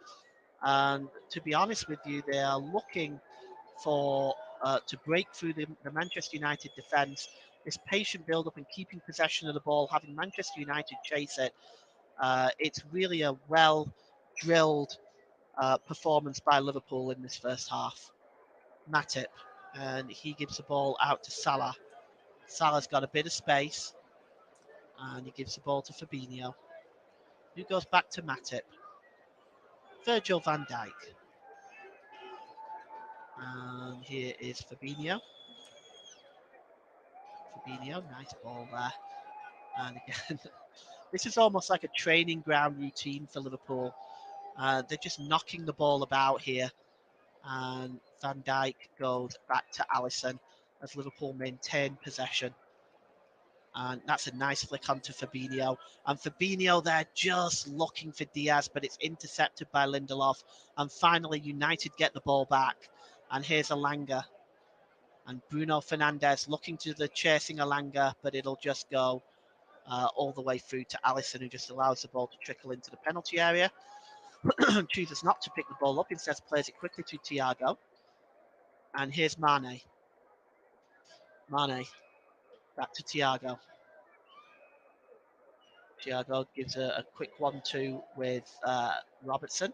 And to be honest with you, they are looking for to break through the Manchester United defence. This patient build-up and keeping possession of the ball, having Manchester United chase it. It's really a well-drilled performance by Liverpool in this first half. Matip, and he gives the ball out to Salah. Salah's got a bit of space, and he gives the ball to Fabinho, who goes back to Matip. Virgil van Dijk. And here is Fabinho. Fabinho, nice ball there. And again, this is almost like a training ground routine for Liverpool. They're just knocking the ball about here. And Van Dijk goes back to Alisson as Liverpool maintain possession. And that's a nice flick onto Fabinho. And Fabinho there just looking for Diaz, but it's intercepted by Lindelof. And finally, United get the ball back. And here's Alanga. And Bruno Fernandes looking to the chasing Alanga, but it'll just go all the way through to Alisson, who just allows the ball to trickle into the penalty area. Chooses not to pick the ball up, instead plays it quickly to Thiago. And here's Mane. Mane, back to Thiago. Thiago gives a quick 1-2 with Robertson.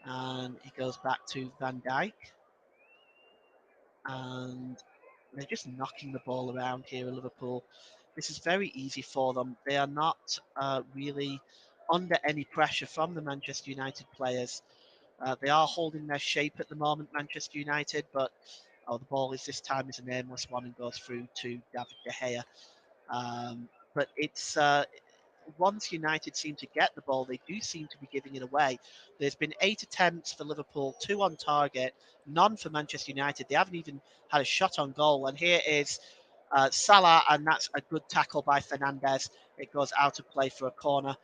And he goes back to Van Dijk. And they're just knocking the ball around here in Liverpool. This is very easy for them. They are not really under any pressure from the Manchester United players. They are holding their shape at the moment, Manchester United, but the ball is this time is an aimless one and goes through to David De Gea. But it's once United seem to get the ball, they do seem to be giving it away. There's been 8 attempts for Liverpool, 2 on target, none for Manchester United. They haven't even had a shot on goal. And here is Salah, and that's a good tackle by Fernandes. It goes out of play for a corner.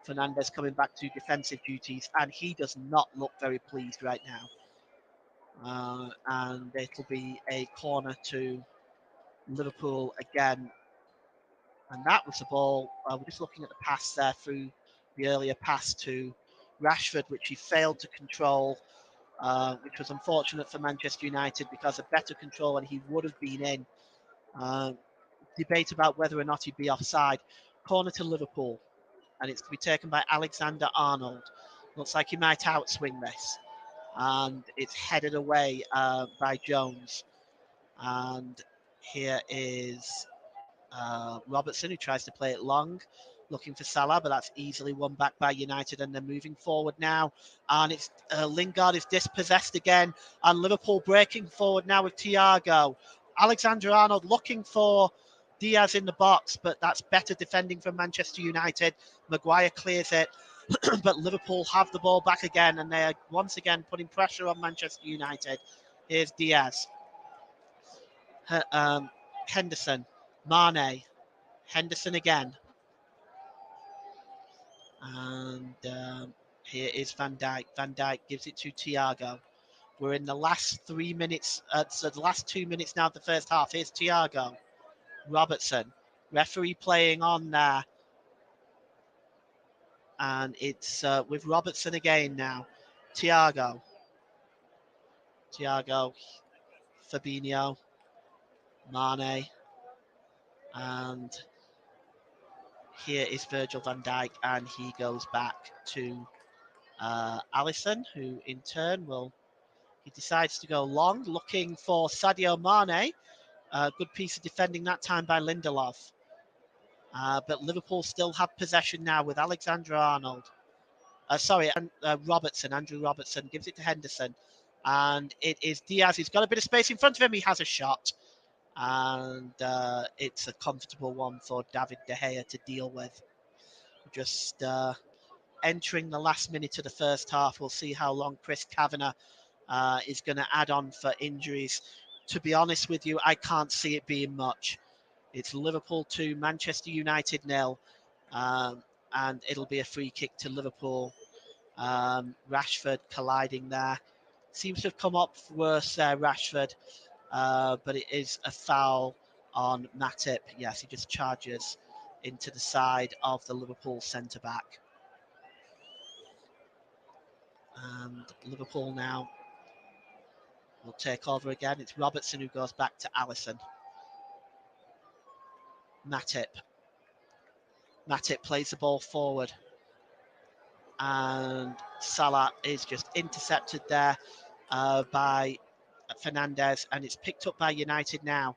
Fernandes coming back to defensive duties, and he does not look very pleased right now. And it'll be a corner to Liverpool again. And that was the ball. We're just looking at the pass there through the earlier pass to Rashford, which he failed to control, which was unfortunate for Manchester United because a better control and he would have been in. Debate about whether or not he'd be offside. Corner to Liverpool, and it's to be taken by Alexander Arnold. Looks like he might outswing this, and it's headed away by Jones. And here is Robertson, who tries to play it long, looking for Salah, but that's easily won back by United, and they're moving forward now. And it's Lingard is dispossessed again, and Liverpool breaking forward now with Thiago. Alexander Arnold looking for Diaz in the box, but that's better defending from Manchester United. Maguire clears it, but Liverpool have the ball back again, and they're once again putting pressure on Manchester United. Here's Diaz. Henderson. Mane. Henderson again. And here is Van Dijk. Van Dijk gives it to Thiago. We're in the last 3 minutes, so the last 2 minutes now of the first half. Here's Thiago. Robertson. Referee playing on there. And it's with Robertson again now. Thiago. Fabinho. Mane. And here is Virgil van Dijk, and he goes back to Alisson, who in turn he decides to go long, looking for Sadio Mane. Good piece of defending that time by Lindelof. But Liverpool still have possession now with Alexander Arnold. Robertson. Andrew Robertson gives it to Henderson. And it is Diaz. He's got a bit of space in front of him. He has a shot. And it's a comfortable one for David De Gea to deal with. Just entering the last minute of the first half. We'll see how long Chris Kavanagh is going to add on for injuries. To be honest with you, I can't see it being much. It's Liverpool 2, Manchester United 0, and it'll be a free kick to Liverpool. Rashford colliding there. Seems to have come up worse there, Rashford, but it is a foul on Matip. Yes, he just charges into the side of the Liverpool centre-back. And Liverpool now will take over again. It's Robertson who goes back to Alisson. Matip. Matip plays the ball forward. And Salah is just intercepted there by Fernandez, and it's picked up by United now.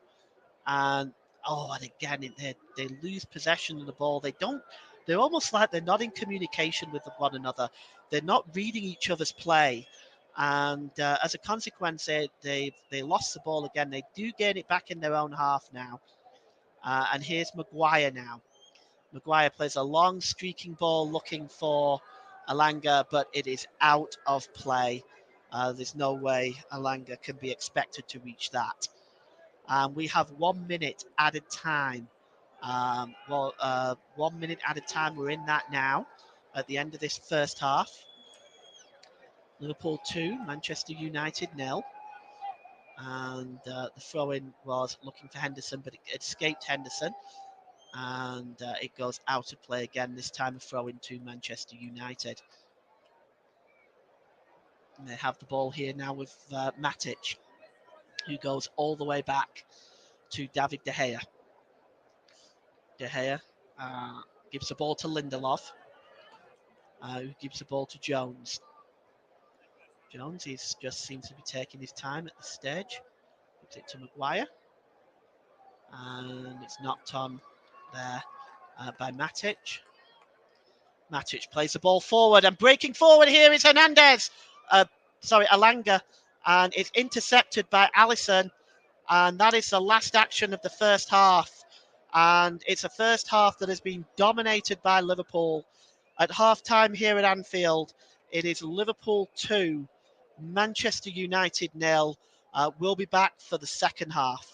And and again, they lose possession of the ball. They're almost like they're not in communication with one another. They're not reading each other's play. And as a consequence, they lost the ball again. They do gain it back in their own half now. And here's Maguire now. Maguire plays a long streaking ball looking for Alanga, but it is out of play. There's no way Alanga can be expected to reach that. We have 1 minute added time. 1 minute added time. We're in that now at the end of this first half. Liverpool 2, Manchester United 0. And the throw-in was looking for Henderson, but it escaped Henderson. And it goes out of play again, this time a throw-in to Manchester United. And they have the ball here now with Matic, who goes all the way back to David De Gea. De Gea gives the ball to Lindelof, who gives the ball to Jones. Jones just seems to be taking his time at this stage. Gives it to Maguire. And it's knocked on there by Matic. Matic plays the ball forward, and breaking forward here is Hernandez. Alanga. And it's intercepted by Alisson. And that is the last action of the first half. And it's a first half that has been dominated by Liverpool. At half-time here at Anfield, it is Liverpool 2, Manchester United 0. We'll be back for the second half.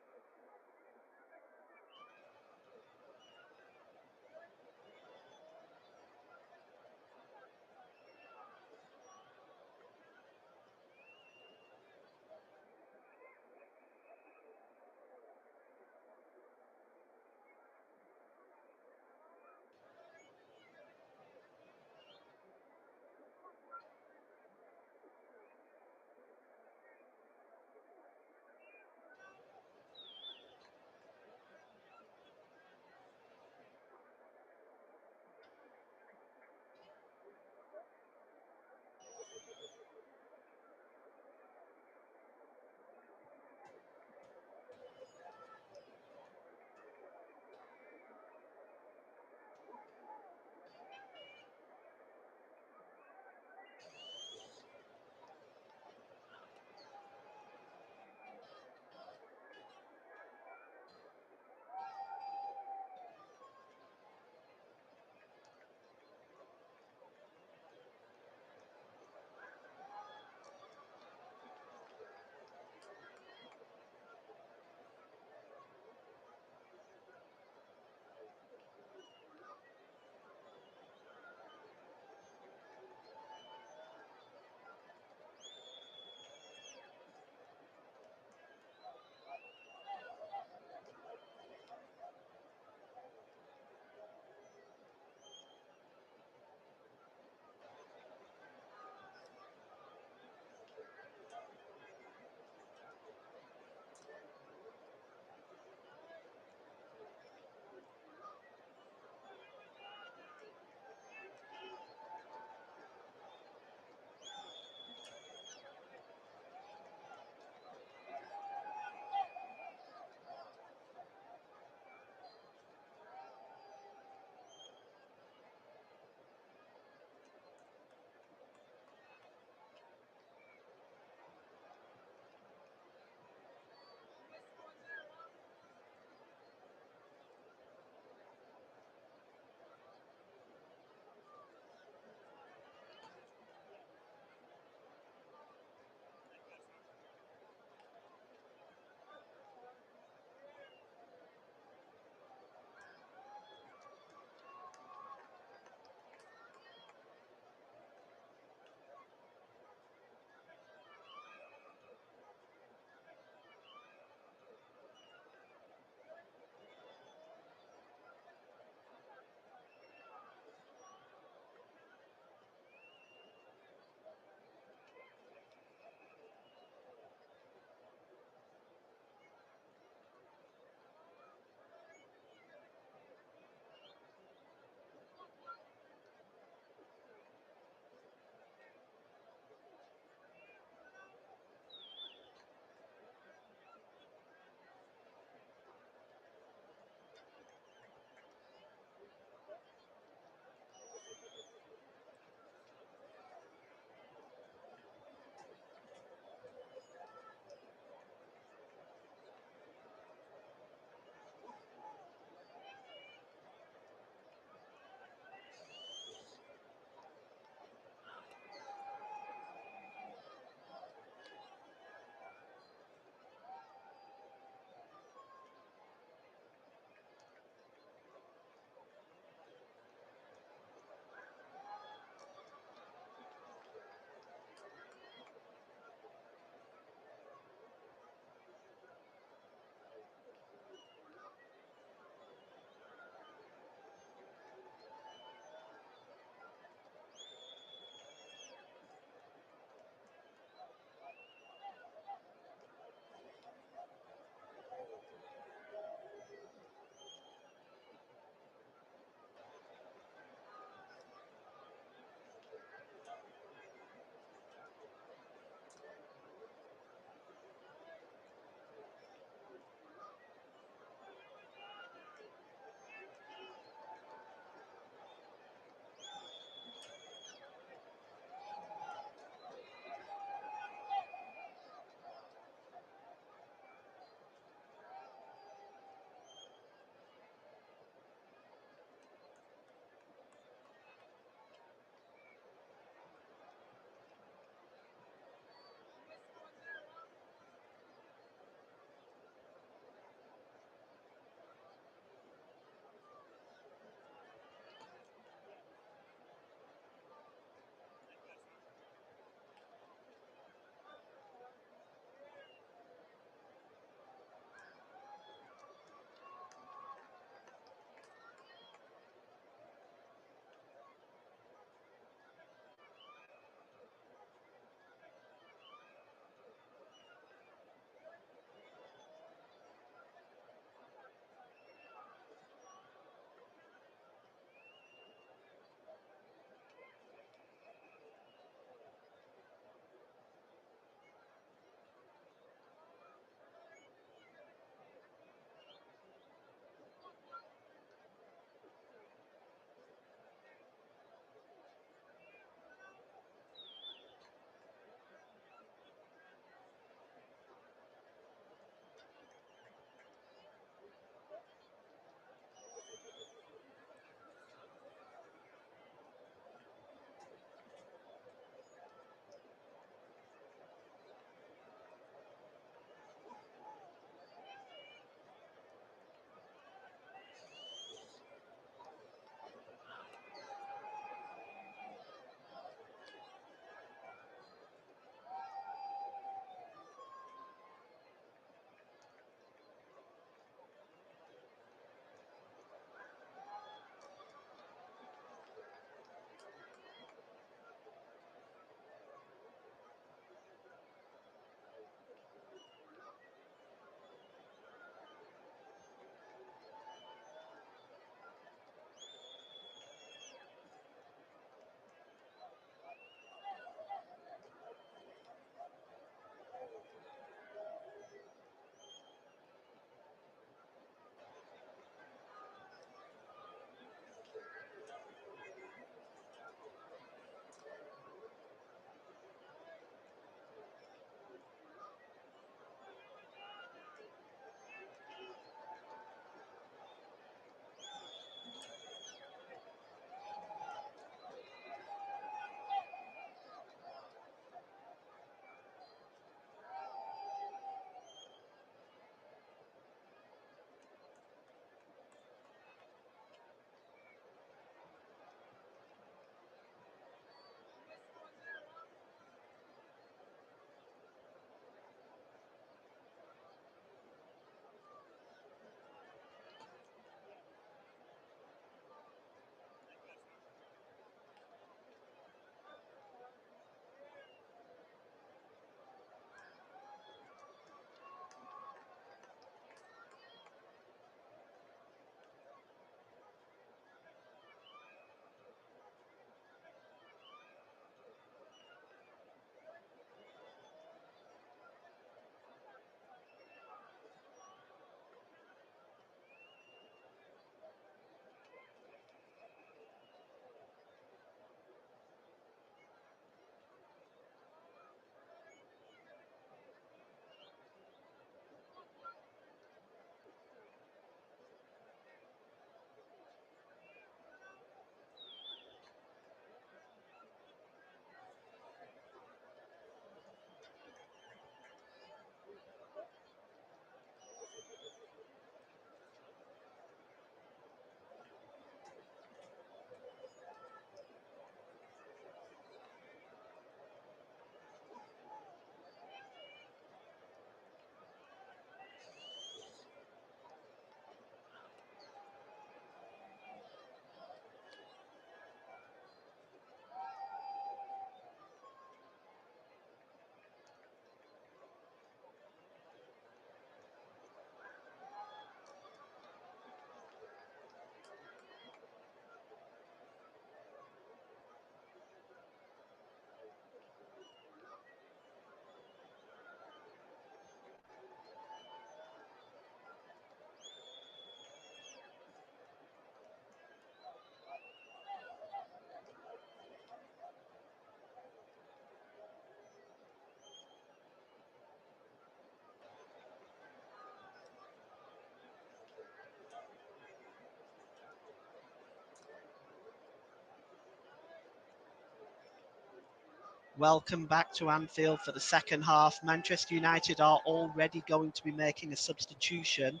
Welcome back to Anfield for the second half. Manchester United are already going to be making a substitution.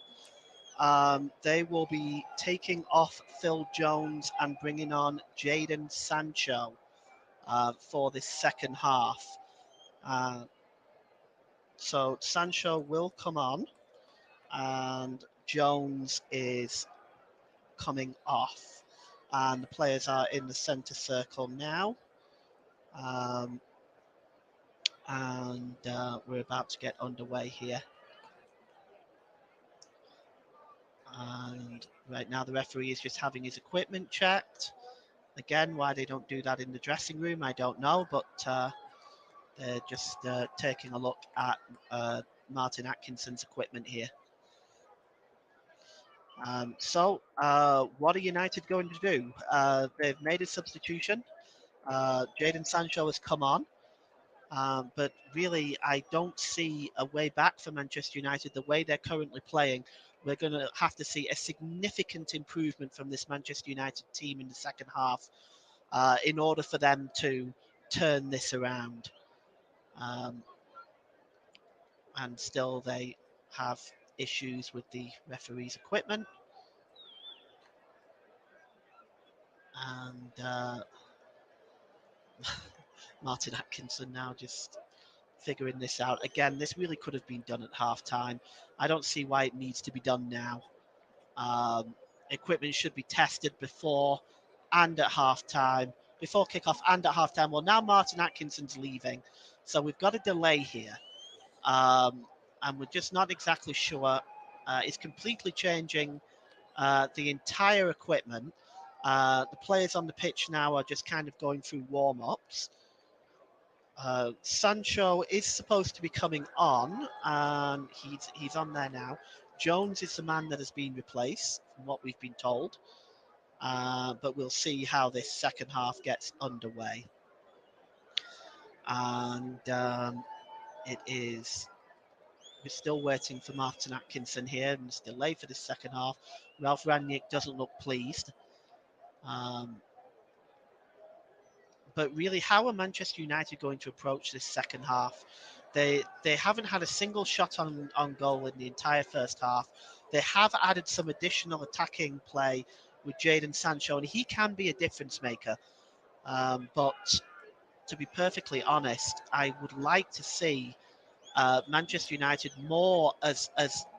They will be taking off Phil Jones and bringing on Jadon Sancho for this second half. Uh, so Sancho will come on, and Jones is coming off. And the players are in the centre circle now. Um, and we're about to get underway here. And right now, the referee is just having his equipment checked. Again, why they don't do that in the dressing room, I don't know, but they're just taking a look at Martin Atkinson's equipment here. What are United going to do? They've made a substitution. Jadon Sancho has come on. But really, I don't see a way back for Manchester United the way they're currently playing. We're going to have to see a significant improvement from this Manchester United team in the second half in order for them to turn this around. Um, and still, they have issues with the referee's equipment. And Martin Atkinson now just figuring this out. Again, this really could have been done at half time. I don't see why it needs to be done now. Equipment should be tested before and at half time, before kickoff and at half time. Well, now Martin Atkinson's leaving, so we've got a delay here, and we're just not exactly sure. It's completely changing the entire equipment. The players on the pitch now are just kind of going through warm-ups. Sancho is supposed to be coming on, and he's on there now. Jones is the man that has been replaced, from what we've been told. But we'll see how this second half gets underway. And it is. We're still waiting for Martin Atkinson here, and it's delayed for this second half. Ralph Rangnick doesn't look pleased. Um, but really, how are Manchester United going to approach this second half? They haven't had a single shot on goal in the entire first half. They have added some additional attacking play with Jadon Sancho, and he can be a difference maker. But to be perfectly honest, I would like to see Manchester United more as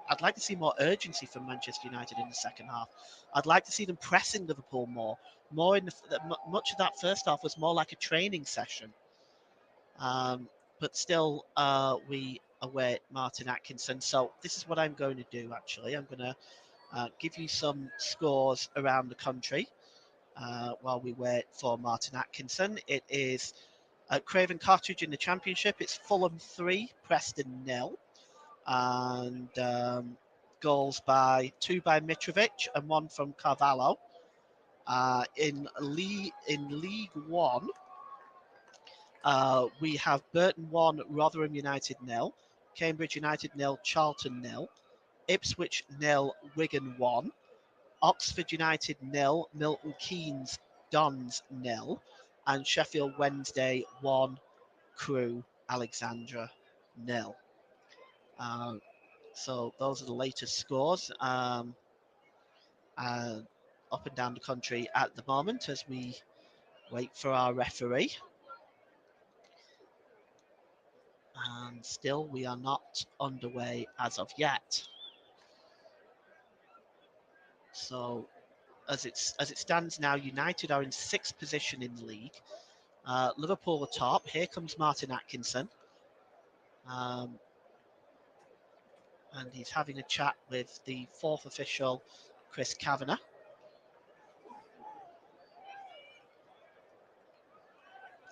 I'd like to see more urgency from Manchester United in the second half. I'd like to see them pressing Liverpool more. More in much of that first half was more like a training session. But still, we await Martin Atkinson. So this is what I'm going to do. Actually, I'm going to give you some scores around the country while we wait for Martin Atkinson. It is at Craven Cottage in the Championship. It's Fulham 3, Preston 0. And goals by 2 by Mitrovic and 1 from Carvalho. In League One, we have Burton 1, Rotherham United 0, Cambridge United 0, Charlton 0, Ipswich 0, Wigan 1, Oxford United 0, Milton Keynes Dons 0, and Sheffield Wednesday 1, Crewe Alexandra 0. So those are the latest scores up and down the country at the moment as we wait for our referee. And still, we are not underway as of yet. So, as it stands now, United are in 6th position in the league. Liverpool are top. Here comes Martin Atkinson. And he's having a chat with the 4th official, Chris Kavanagh.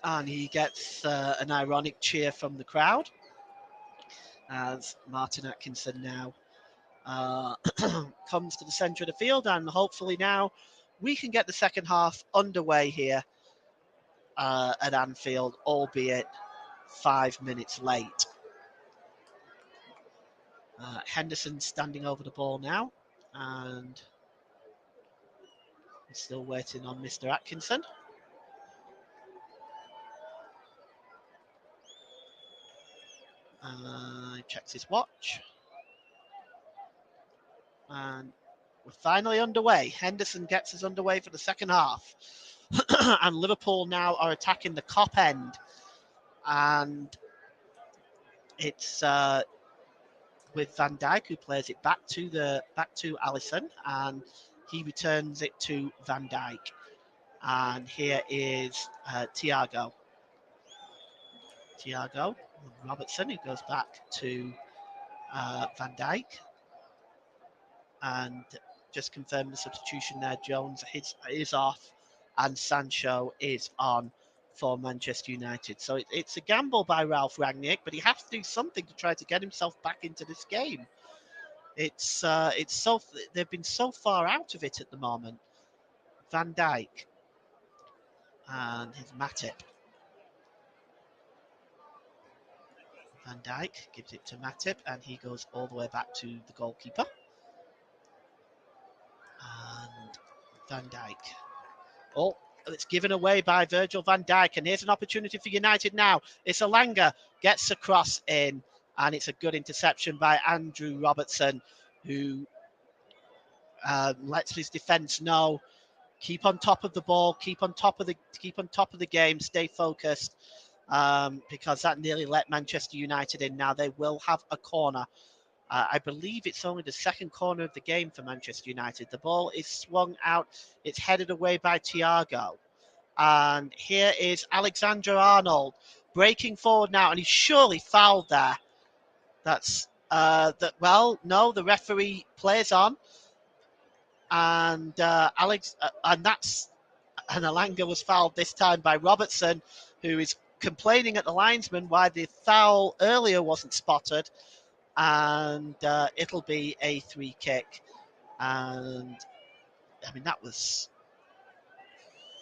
And he gets an ironic cheer from the crowd as Martin Atkinson now comes to the centre of the field, and hopefully now we can get the second half underway here at Anfield, albeit 5 minutes late. Henderson standing over the ball now, and we're still waiting on Mr. Atkinson. He checks his watch. And we're finally underway. Henderson gets us underway for the second half. And Liverpool now are attacking the Kop end. And it's with Van Dijk, who plays it back to Alisson, and he returns it to Van Dijk. And here is Thiago. Robertson, who goes back to Van Dijk. And just confirm the substitution there. Jones is off, and Sancho is on for Manchester United. So it's a gamble by Ralph Rangnick, but he has to do something to try to get himself back into this game. It's so they've been so far out of it at the moment. Van Dijk and his Matip. Van Dijk gives it to Matip, and he goes all the way back to the goalkeeper. And Van Dijk. Oh, it's given away by Virgil van Dijk, and here's an opportunity for United now. It's Elanga, gets a cross in, and it's a good interception by Andrew Robertson, who lets his defence know, keep on top of the ball, keep on top of the game, stay focused, because that nearly let Manchester United in. Now they will have a corner. I believe it's only the second corner of the game for Manchester United. The ball is swung out. It's headed away by Thiago. And here is Alexander Arnold breaking forward now, and he's surely fouled there. That's that. Well, no, the referee plays on, and and Elanga was fouled this time by Robertson, who is complaining at the linesman why the foul earlier wasn't spotted, and it'll be a free kick. And I mean, that was,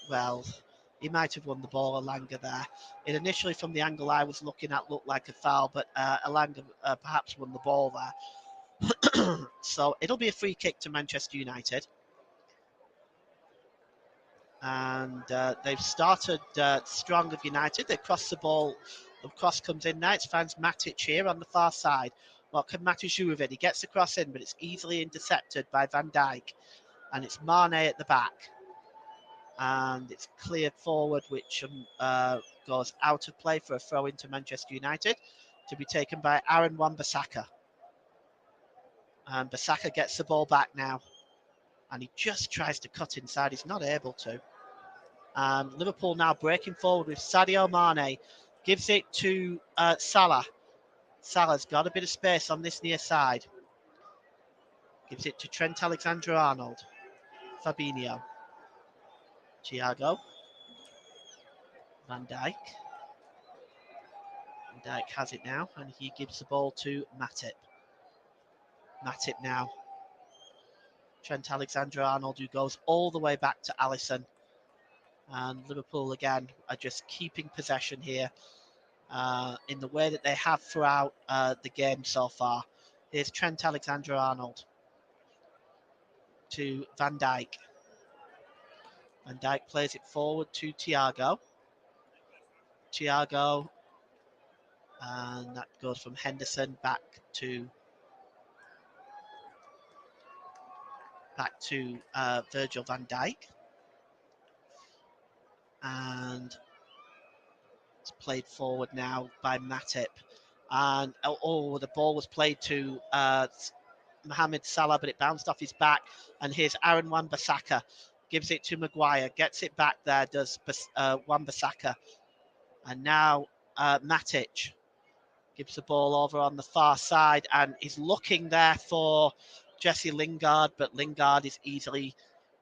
well, he might have won the ball, Elanga, there. It initially, from the angle I was looking at, looked like a foul, but Elanga perhaps won the ball there. So it'll be a free kick to Manchester United. And they've started strong with United. They cross the ball. The cross comes in now. It finds Matic here on the far side. What can Matic do with it? He gets the cross in, but it's easily intercepted by Van Dijk. And it's Mane at the back. And it's cleared forward, which goes out of play for a throw into Manchester United, to be taken by Aaron Wan-Bissaka. And Bissaka gets the ball back now, and he just tries to cut inside. He's not able to. Liverpool now breaking forward with Sadio Mane. Gives it to Salah. Salah's got a bit of space on this near side. Gives it to Trent Alexander-Arnold. Fabinho. Thiago. Van Dijk. Van Dijk has it now, and he gives the ball to Matip. Matip now. Trent Alexander-Arnold, who goes all the way back to Alisson. And Liverpool, again, are just keeping possession here in the way that they have throughout the game so far. Here's Trent Alexander-Arnold to Van Dijk. Van Dijk plays it forward to Thiago. Thiago, and that goes from Henderson back to Virgil van Dijk. And it's played forward now by Matip. And the ball was played to Mohamed Salah, but it bounced off his back. And here's Aaron Wan-Bissaka. Gives it to Maguire. Gets it back there, does Wan-Bissaka. And now Matic gives the ball over on the far side, and is looking there for Jesse Lingard, but Lingard is easily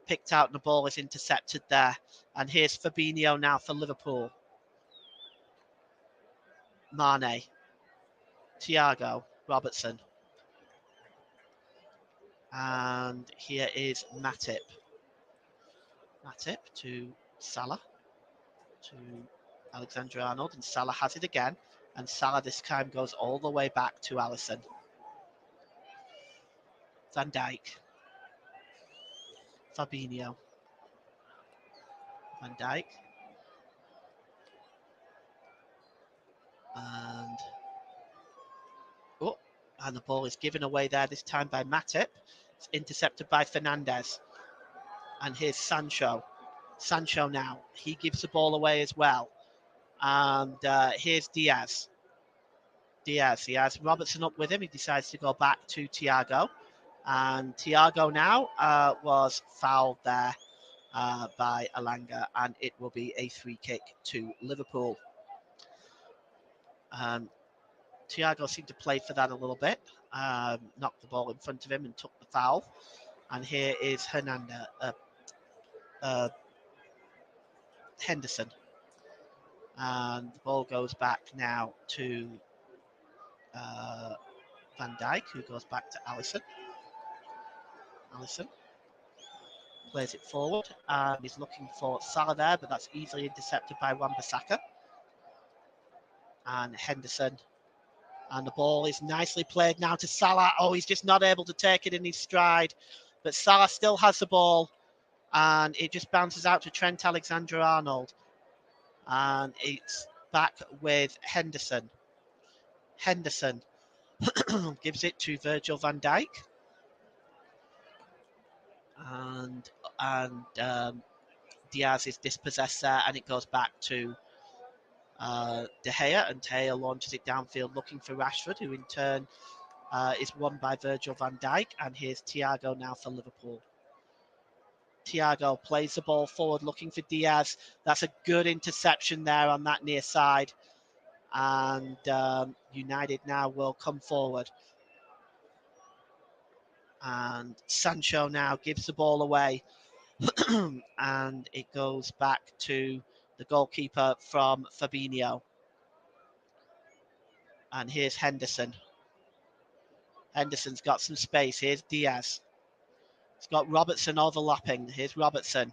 picked out and the ball is intercepted there. And here's Fabinho now for Liverpool. Mane. Thiago. Robertson. And here is Matip. Matip to Salah. To Alexander Arnold, and Salah has it again. And Salah this time goes all the way back to Alisson. Van Dijk. Fabinho. Van Dijk. And And the ball is given away there, this time by Matip. It's intercepted by Fernandez. And here's Sancho. Sancho now. He gives the ball away as well. And here's Diaz. Diaz. He has Robertson up with him. He decides to go back to Thiago. And Thiago now was fouled there by Alanga. And it will be a free kick to Liverpool. Thiago seemed to play for that a little bit. Knocked the ball in front of him and took the foul. And here is Henderson. And the ball goes back now to Van Dijk, who goes back to Alisson. Alisson plays it forward, and he's looking for Salah there, but that's easily intercepted by Wan-Bissaka. And Henderson. And the ball is nicely played now to Salah. Oh, he's just not able to take it in his stride. But Salah still has the ball, and it just bounces out to Trent Alexander-Arnold. And it's back with Henderson. Henderson gives it to Virgil van Dijk. And Diaz is dispossessed there, and it goes back to De Gea, and De Gea launches it downfield looking for Rashford, who in turn is won by Virgil van Dijk. And here's Thiago now for Liverpool. Thiago plays the ball forward looking for Diaz. That's a good interception there on that near side. And United now will come forward. And Sancho now gives the ball away. And it goes back to the goalkeeper from Fabinho. And here's Henderson. Henderson's got some space. Here's Diaz. It's got Robertson overlapping. Here's Robertson.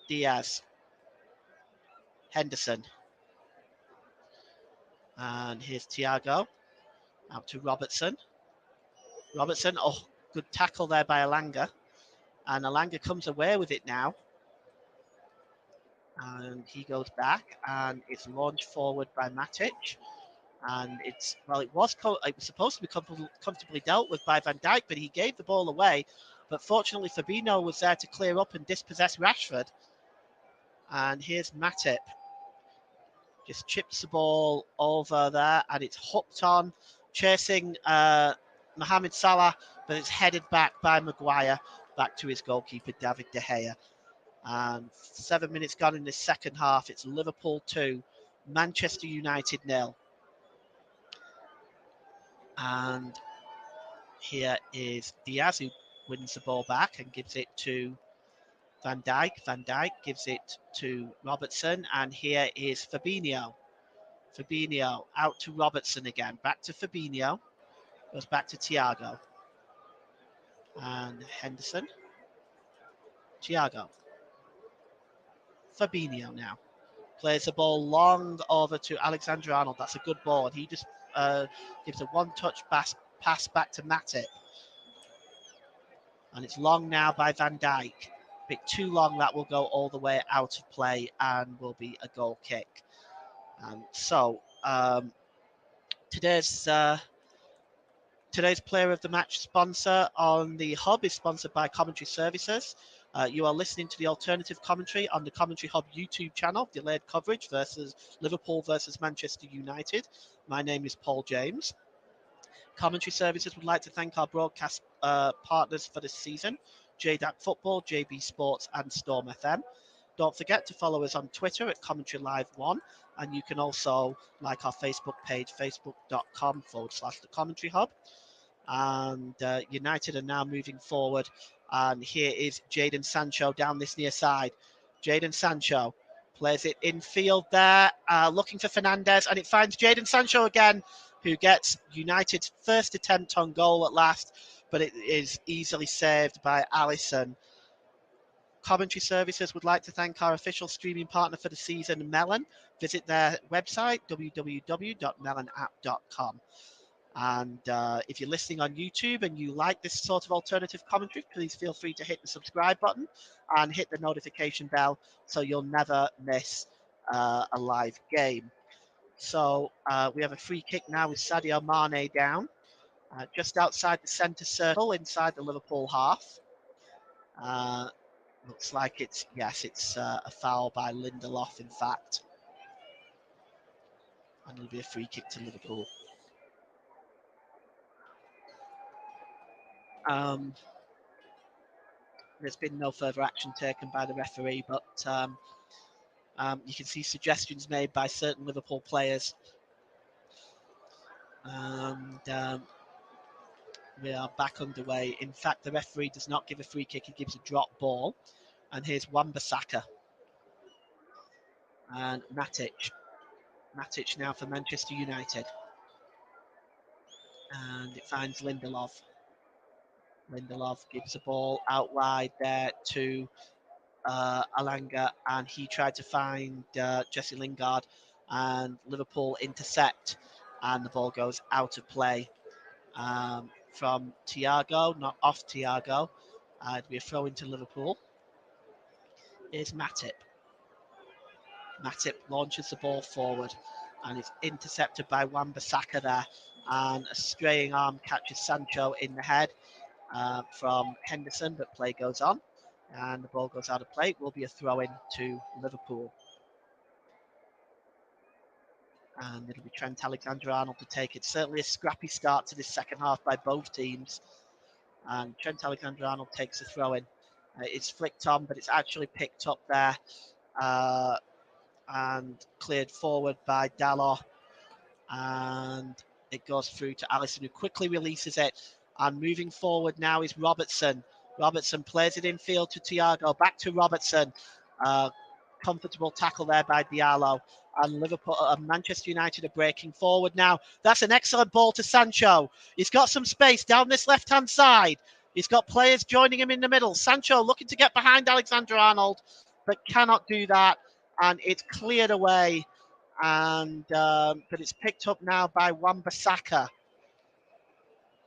Diaz. Henderson. And here's Thiago. Out to Robertson. Robertson. Oh, good tackle there by Alanga. And Alanga comes away with it now. And he goes back. And it's launched forward by Matic. And it was supposed to be comfortably dealt with by Van Dijk, but he gave the ball away. But fortunately, Fabinho was there to clear up and dispossess Rashford. And here's Matip. Just chips the ball over there, and it's hooked on, chasing Mohamed Salah, but it's headed back by Maguire, back to his goalkeeper, David De Gea. And 7 minutes gone in the second half. It's Liverpool 2, Manchester United 0. And here is Diaz, who wins the ball back and gives it to Van Dijk. Van Dijk gives it to Robertson. And here is Fabinho. Fabinho out to Robertson again. Back to Fabinho. Goes back to Thiago. And Henderson. Thiago. Fabinho now. Plays the ball long over to Alexander Arnold. That's a good ball. And he just gives a one-touch pass back to Matip. And it's long now by Van Dijk. A bit too long. That will go all the way out of play and will be a goal kick. Today's player of the match sponsor on the Hub is sponsored by Commentary Services. You are listening to the alternative commentary on the Commentary Hub YouTube channel, delayed coverage versus Liverpool versus Manchester United. My name is Paul James. Commentary Services would like to thank our broadcast partners for this season, JDAC Football, JB Sports and Storm FM. Don't forget to follow us on Twitter at Commentary Live 1, and you can also like our Facebook page, facebook.com/The Commentary Hub. And United are now moving forward. And here is Jadon Sancho down this near side. Jadon Sancho plays it infield there, looking for Fernandez, and it finds Jadon Sancho again, who gets United's first attempt on goal at last, but it is easily saved by Alisson. Commentary Services would like to thank our official streaming partner for the season, Melon. Visit their website, www.melonapp.com. And if you're listening on YouTube and you like this sort of alternative commentary, please feel free to hit the subscribe button and hit the notification bell so you'll never miss a live game. So we have a free kick now with Sadio Mane down. just outside the centre circle, inside the Liverpool half. Looks like it's a foul by Lindelof, in fact, and it'll be a free kick to Liverpool. There's been no further action taken by the referee, but you can see suggestions made by certain Liverpool players, and we are back underway. In fact, the referee does not give a free kick; he gives a drop ball. And here's Wan-Bissaka and Matic. Matic now for Manchester United, and it finds Lindelof. Lindelof gives the ball out wide there to Alanga, and he tried to find Jesse Lingard, and Liverpool intercept, and the ball goes out of play from Thiago, not off Thiago. It'll be a throw into Liverpool. Here's Matip. Matip launches the ball forward, and it's intercepted by Wan-Bissaka there, and a straying arm catches Sancho in the head from Henderson, but play goes on, and the ball goes out of play. It will be a throw-in to Liverpool. And it'll be Trent Alexander-Arnold to take it. Certainly a scrappy start to this second half by both teams. And Trent Alexander-Arnold takes a throw-in. It's flicked on, but it's actually picked up there and cleared forward by Dalot. And it goes through to Alisson, who quickly releases it. And moving forward now is Robertson. Robertson plays it in field to Thiago. Back to Robertson. Comfortable tackle there by Diallo. And Liverpool, Manchester United are breaking forward now. That's an excellent ball to Sancho. He's got some space down this left-hand side. He's got players joining him in the middle. Sancho looking to get behind Alexander-Arnold, but cannot do that. And it's cleared away. And but it's picked up now by Wan-Bissaka.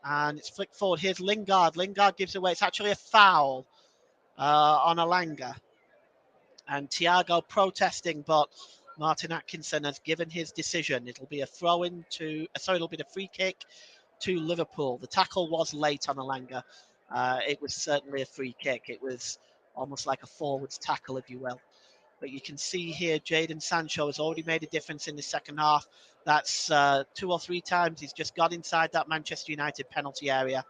And it's flicked forward. Here's Lingard. Lingard gives away. It's actually a foul on Alanga. And Thiago protesting, but Martin Atkinson has given his decision. It'll be a throw-in to, it'll be the free kick to Liverpool. The tackle was late on Alanga. It was certainly a free kick. It was almost like a forwards tackle, if you will. But you can see here, Jadon Sancho has already made a difference in the second half. That's 2 or 3 times he's just got inside that Manchester United penalty area.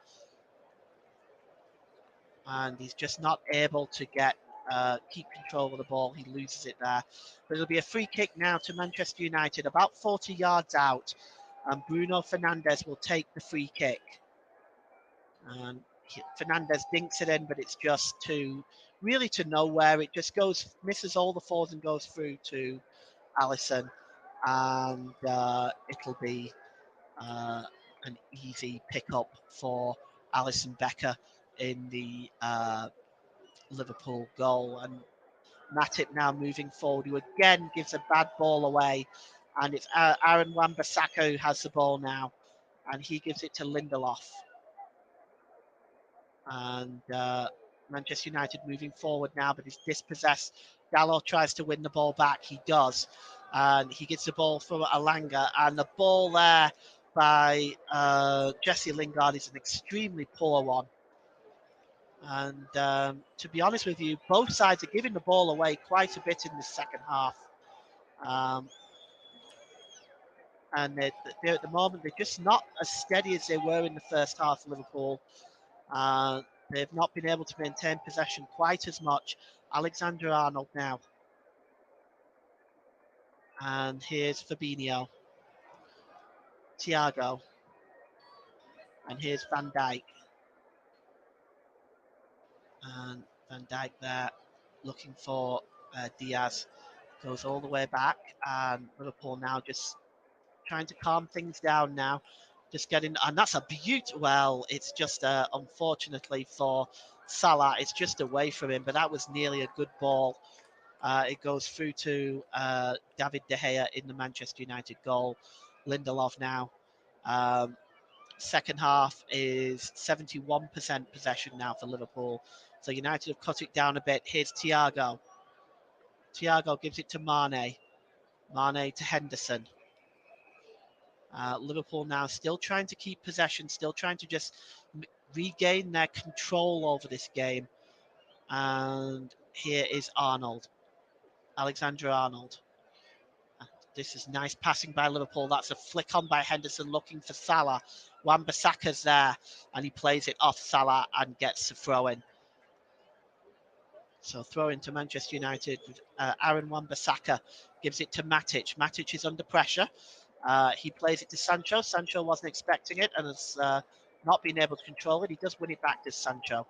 And he's just not able to keep control of the ball. He loses it there. But it'll be a free kick now to Manchester United, about 40 yards out. And Bruno Fernandes will take the free kick. And Fernandes dinks it in, but it's just really to nowhere. It just misses all the fours and goes through to Alisson. And it'll be an easy pickup for Alisson Becker in the Liverpool goal. And Matip now moving forward, who again gives a bad ball away, and it's Aaron Wan-Bissaka who has the ball now, and he gives it to Lindelof. And Manchester United moving forward now, but he's dispossessed. Dalot tries to win the ball back. He does, and he gets the ball from Alanga, and the ball there by Jesse Lingard is an extremely poor one. And to be honest with you, both sides are giving the ball away quite a bit in the second half. And they're at the moment, they're just not as steady as they were in the first half of Liverpool. They've not been able to maintain possession quite as much. Alexander-Arnold now. And here's Fabinho. Thiago. And here's Van Dijk. And Van Dijk there looking for Diaz. Goes all the way back. And Liverpool now just trying to calm things down now. Just getting, and that's a beautiful, well, it's just unfortunately for Salah, it's just away from him, but that was nearly a good ball. It goes through to David De Gea in the Manchester United goal. Lindelof now. Second half is 71% possession now for Liverpool. So United have cut it down a bit. Here's Thiago. Thiago gives it to Mane. Mane to Henderson. Liverpool now still trying to keep possession, still trying to just regain their control over this game. And here is Arnold, Alexander Arnold. This is nice passing by Liverpool. That's a flick on by Henderson looking for Salah. Wan-Bissaka's there and he plays it off Salah and gets the throw in. So throw into Manchester United. Aaron Wan-Bissaka gives it to Matic. Matic is under pressure. He plays it to Sancho. Sancho wasn't expecting it and has not been able to control it. He does win it back to Sancho.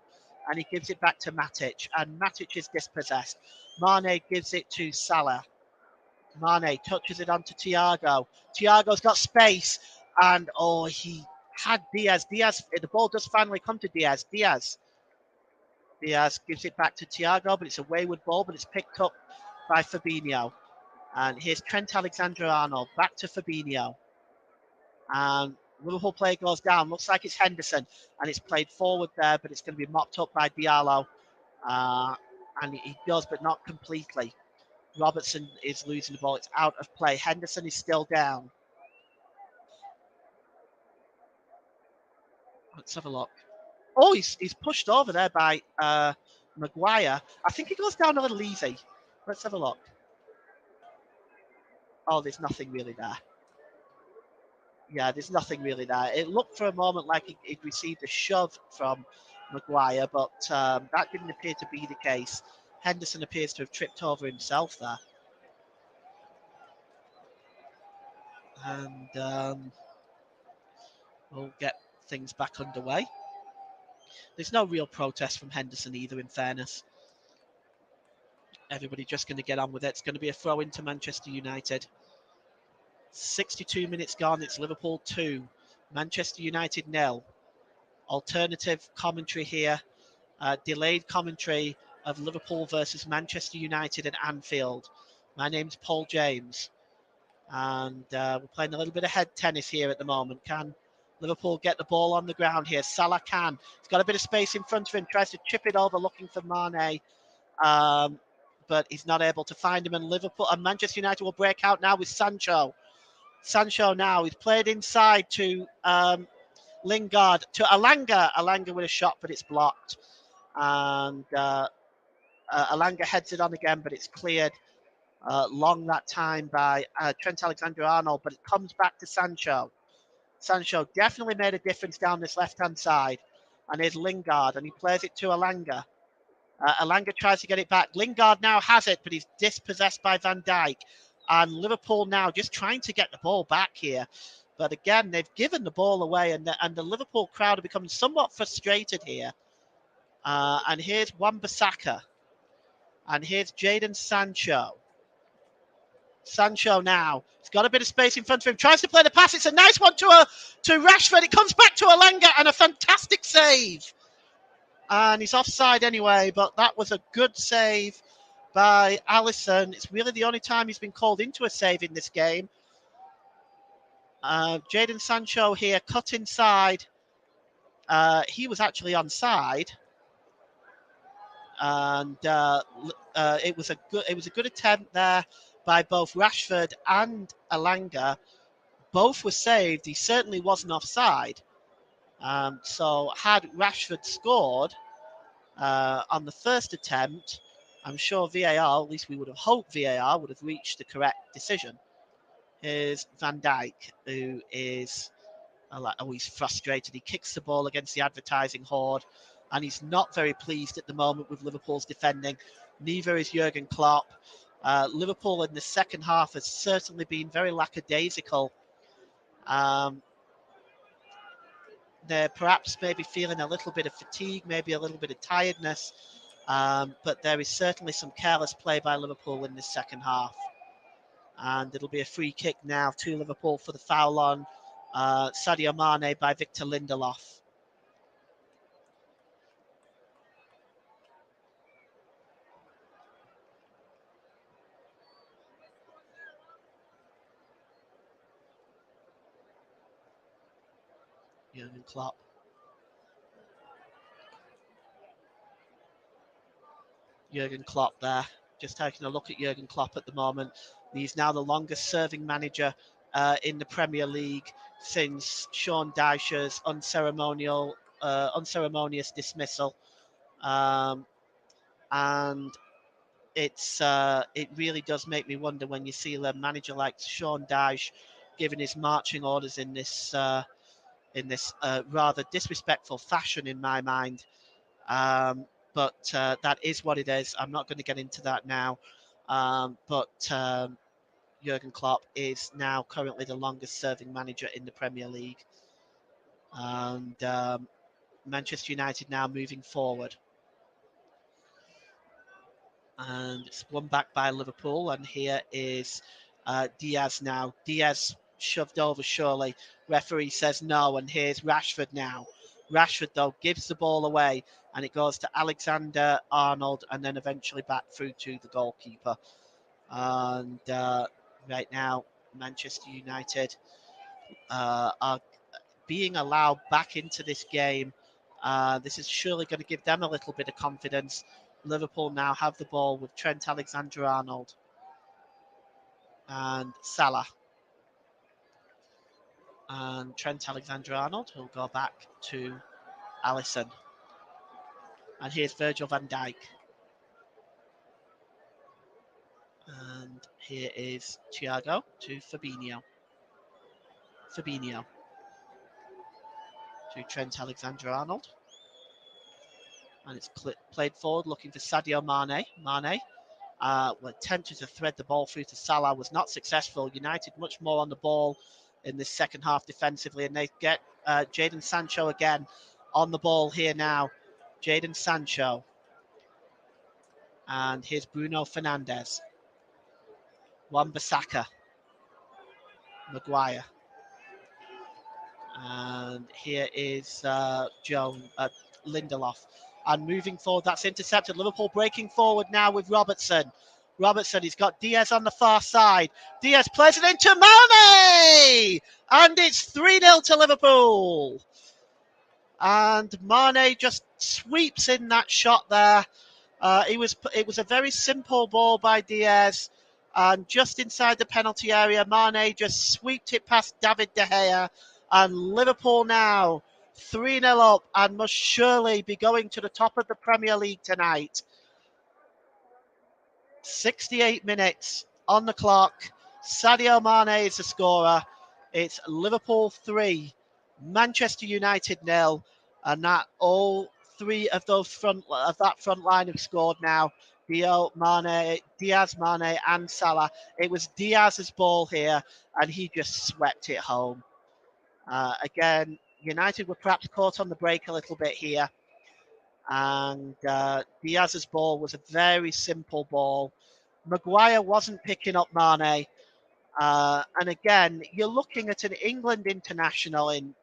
And he gives it back to Matic. And Matic is dispossessed. Mane gives it to Salah. Mane touches it onto Thiago. Thiago's got space. And, he had Diaz. The ball does finally come to Diaz. Diaz gives it back to Thiago, but it's a wayward ball, but it's picked up by Fabinho. And here's Trent Alexander-Arnold back to Fabinho. And Liverpool player goes down. Looks like it's Henderson, and it's played forward there, but it's going to be mopped up by Diallo. And he does, but not completely. Robertson is losing the ball. It's out of play. Henderson is still down. Let's have a look. Oh, he's pushed over there by Maguire. I think he goes down a little easy. Let's have a look. Oh, there's nothing really there. Yeah, there's nothing really there. It looked for a moment like he'd received a shove from Maguire, but that didn't appear to be the case. Henderson appears to have tripped over himself there. And we'll get things back underway. There's no real protest from Henderson either, in fairness. Everybody just going to get on with it. It's going to be a throw into Manchester United. 62 minutes gone. It's Liverpool 2, Manchester United 0. Alternative commentary here. Delayed commentary of Liverpool versus Manchester United at Anfield. My name's Paul James. And we're playing a little bit of head tennis here at the moment. Can Liverpool get the ball on the ground here? Salah can. He's got a bit of space in front of him. Tries to chip it over looking for Mane. But he's not able to find him. And Manchester United will break out now with Sancho. Sancho now. He's played inside to Lingard. To Alanga. Alanga with a shot, but it's blocked. And Alanga heads it on again, but it's cleared long that time by Trent Alexander-Arnold, but it comes back to Sancho. Sancho definitely made a difference down this left-hand side. And here's Lingard, and he plays it to Alanga. Alanga tries to get it back. Lingard now has it, but he's dispossessed by Van Dijk. And Liverpool now just trying to get the ball back here. But again, they've given the ball away, and the Liverpool crowd are becoming somewhat frustrated here. And here's Wan-Bissaka. And here's Jadon Sancho. Sancho now. He's got a bit of space in front of him. Tries to play the pass. It's a nice one to Rashford. It comes back to Alanga and a fantastic save. And he's offside anyway, but that was a good save by Alisson. It's really the only time he's been called into a save in this game. Jadon Sancho here, cut inside. He was actually onside. And it was a good attempt there by both Rashford and Alanga. Both were saved. He certainly wasn't offside. So had Rashford scored on the first attempt, I'm sure VAR, at least we would have hoped VAR would have reached the correct decision. Here's Van Dijk, who is, he's frustrated. He kicks the ball against the advertising horde, and he's not very pleased at the moment with Liverpool's defending. Neither is Jurgen Klopp. Liverpool in the second half has certainly been very lackadaisical. They're perhaps maybe feeling a little bit of fatigue, maybe a little bit of tiredness, but there is certainly some careless play by Liverpool in this second half. And it'll be a free kick now to Liverpool for the foul on Sadio Mane by Victor Lindelof. Jurgen Klopp. Jurgen Klopp there. Just taking a look at Jurgen Klopp at the moment. He's now the longest serving manager in the Premier League since Sean Dyche's unceremonious dismissal. And it really does make me wonder when you see a manager like Sean Dyche giving his marching orders in this rather disrespectful fashion, in my mind. But that is what it is. I'm not going to get into that now. But Jurgen Klopp is now currently the longest serving manager in the Premier League. And Manchester United now moving forward. And it's won back by Liverpool. And here is Diaz now. Diaz shoved over, surely. Referee says no. And here's Rashford now. Rashford, though, gives the ball away. And it goes to Alexander Arnold and then eventually back through to the goalkeeper. And right now, Manchester United are being allowed back into this game. This is surely going to give them a little bit of confidence. Liverpool now have the ball with Trent Alexander-Arnold and Salah. And Trent Alexander-Arnold will go back to Alisson. And here's Virgil van Dijk. And here is Thiago to Fabinho. Fabinho to Trent Alexander-Arnold. And it's played forward, looking for Sadio Mane. Mane attempted to thread the ball through to Salah, was not successful. United much more on the ball in this second half defensively, and they get Jadon Sancho again on the ball here now. Jadon Sancho. And here's Bruno Fernandes. Wan-Bissaka. Maguire. And here is Lindelof. And moving forward, that's intercepted. Liverpool breaking forward now with Robertson. Robertson, he's got Diaz on the far side. Diaz plays it into Mane! And it's 3-0 to Liverpool. And Mane just sweeps in that shot there. It was a very simple ball by Diaz. And just inside the penalty area, Mane just swept it past David De Gea. And Liverpool now 3-0 up and must surely be going to the top of the Premier League tonight. 68 minutes on the clock. Sadio Mane is the scorer. It's Liverpool 3, Manchester United 0, and that all three of that front line have scored now. Diaz, Mane, and Salah. It was Diaz's ball here, and he just swept it home. Again, United were perhaps caught on the break a little bit here. And Diaz's ball was a very simple ball. Maguire wasn't picking up Mane. And again, you're looking at an England international in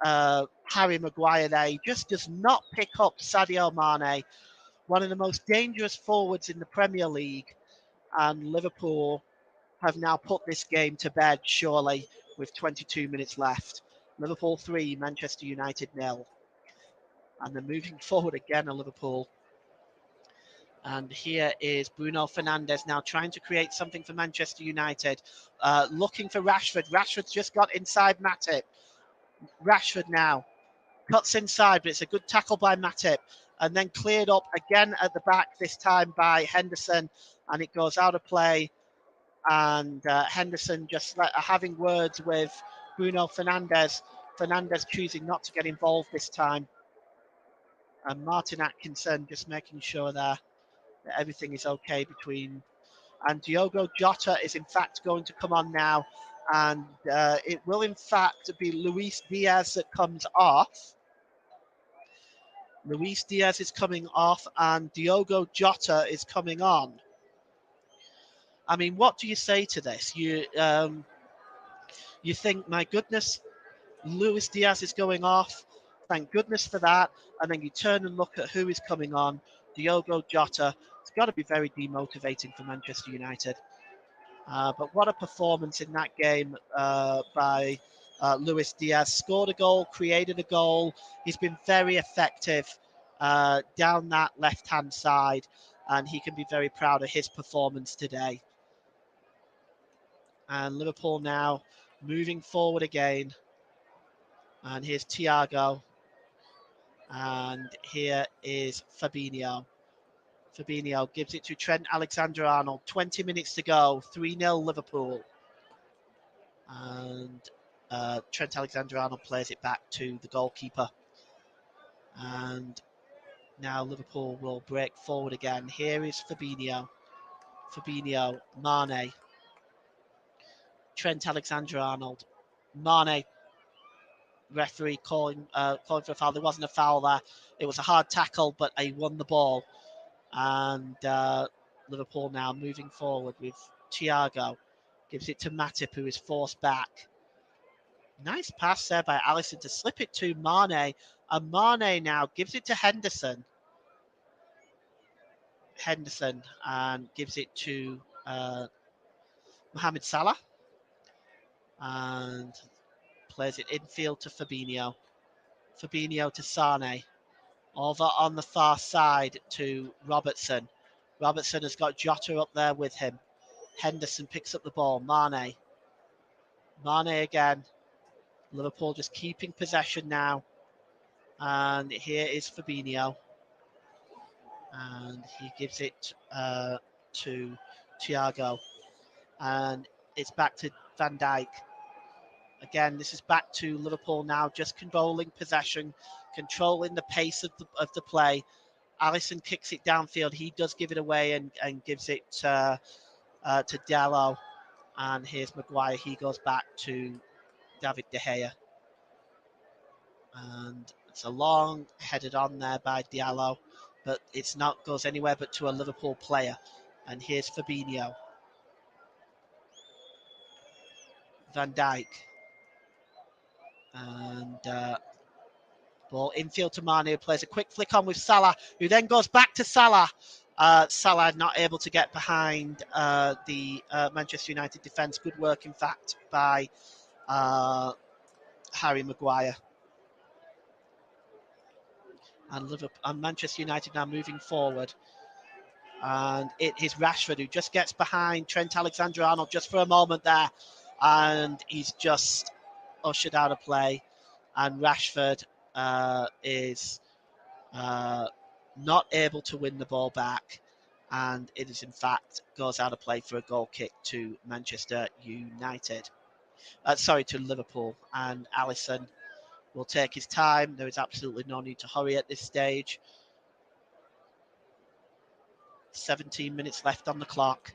Harry Maguire there. He just does not pick up Sadio Mane, one of the most dangerous forwards in the Premier League. And Liverpool have now put this game to bed, surely, with 22 minutes left. Liverpool 3, Manchester United 0. And they're moving forward again at Liverpool. And here is Bruno Fernandes now trying to create something for Manchester United. Looking for Rashford. Rashford's just got inside Matip. Rashford now cuts inside, but it's a good tackle by Matip. And then cleared up again at the back, this time by Henderson. And it goes out of play. And Henderson just having words with Bruno Fernandes. Fernandes choosing not to get involved this time. And Martin Atkinson just making sure there that everything is okay between. And Diogo Jota is in fact going to come on now. And it will in fact be Luis Diaz that comes off. Luis Diaz is coming off and Diogo Jota is coming on. I mean, what do you say to this? You think, my goodness, Luis Diaz is going off. Thank goodness for that. And then you turn and look at who is coming on. Diogo Jota. It's got to be very demotivating for Manchester United. But what a performance in that game by Luis Diaz. Scored a goal, created a goal. He's been very effective down that left-hand side. And he can be very proud of his performance today. And Liverpool now moving forward again. And here's Thiago. And here is Fabinho. Fabinho gives it to Trent Alexander-Arnold. 20 minutes to go. 3-0 Liverpool. And Trent Alexander-Arnold plays it back to the goalkeeper. And now Liverpool will break forward again. Here is Fabinho. Fabinho, Mane. Trent Alexander-Arnold. Mane. Referee calling for a foul. There wasn't a foul there. It was a hard tackle, but he won the ball. And Liverpool now moving forward with Thiago. Gives it to Matip, who is forced back. Nice pass there by Alisson to slip it to Mane. And Mane now gives it to Henderson. Henderson and gives it to Mohamed Salah. And plays it infield to Fabinho. Fabinho to Sane. Over on the far side to Robertson. Robertson has got Jota up there with him. Henderson picks up the ball. Mane. Mane again. Liverpool just keeping possession now. And here is Fabinho. And he gives it to Thiago. And it's back to Van Dijk. Again, this is back to Liverpool now, just controlling possession, controlling the pace of the play. Alisson kicks it downfield. He does give it away and gives it to Diallo. And here's Maguire. He goes back to David De Gea. And it's a long headed on there by Diallo, but it's not goes anywhere but to a Liverpool player. And here's Fabinho. Van Dijk. And ball infield to Mane, who plays a quick flick on with Salah, who then goes back to Salah. Salah not able to get behind the Manchester United defence. Good work, in fact, by Harry Maguire. And Liverpool and Manchester United now moving forward. And it is Rashford who just gets behind Trent Alexander-Arnold just for a moment there. And he's just ushered out of play. And Rashford is not able to win the ball back. And it is, in fact, goes out of play for a goal kick to Manchester United. To Liverpool. And Alisson will take his time. There is absolutely no need to hurry at this stage. 17 minutes left on the clock.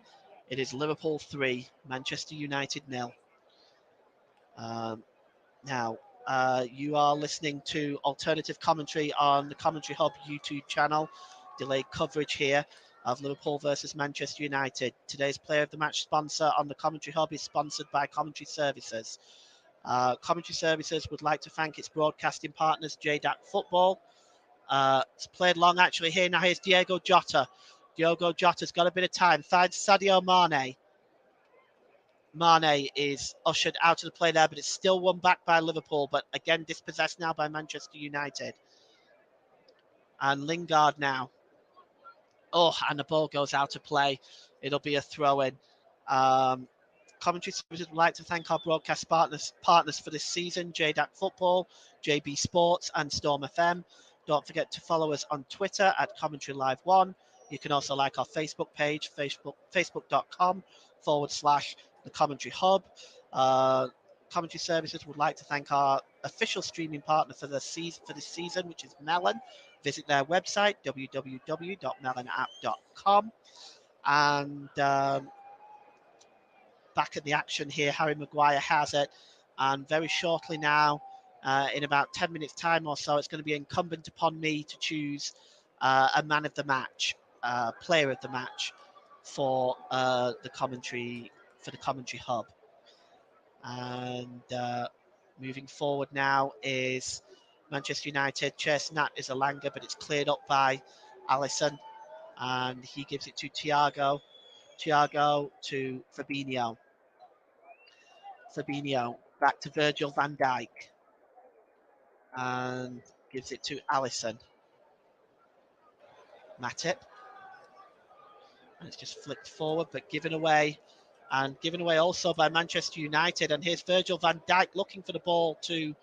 It is Liverpool 3, Manchester United 0. Now, you are listening to alternative commentary on the Commentary Hub YouTube channel. Delayed coverage here of Liverpool versus Manchester United. Today's Player of the Match sponsor on the Commentary Hub is sponsored by Commentary Services. Commentary Services would like to thank its broadcasting partners, JDAC Football. It's played long actually here. Now here's Diogo Jota. Diogo Jota's got a bit of time. Finds Sadio Mane. Mane is ushered out of the play there, but it's still won back by Liverpool. But again, dispossessed now by Manchester United. And Lingard now. Oh, and the ball goes out of play. It'll be a throw-in. Commentary Services would like to thank our broadcast partners for this season, JDAC Football, JB Sports, and Storm FM. Don't forget to follow us on Twitter at Commentary Live 1. You can also like our Facebook page, facebook.com/The Commentary Hub. Commentary Services would like to thank our official streaming partner for this season, which is Melon. Visit their website, www.melonapp.com. And back at the action here, Harry Maguire has it. And very shortly now, in about 10 minutes time or so, it's going to be incumbent upon me to choose a man of the match, player of the match for the commentary hub. And moving forward now is Manchester United. Chase Nat is a Langer, but it's cleared up by Alisson. And he gives it to Thiago. Thiago to Fabinho. Fabinho back to Virgil van Dijk. And gives it to Alisson. Matip. And it's just flicked forward, but given away and given away also by Manchester United. And here's Virgil van Dijk looking for the ball to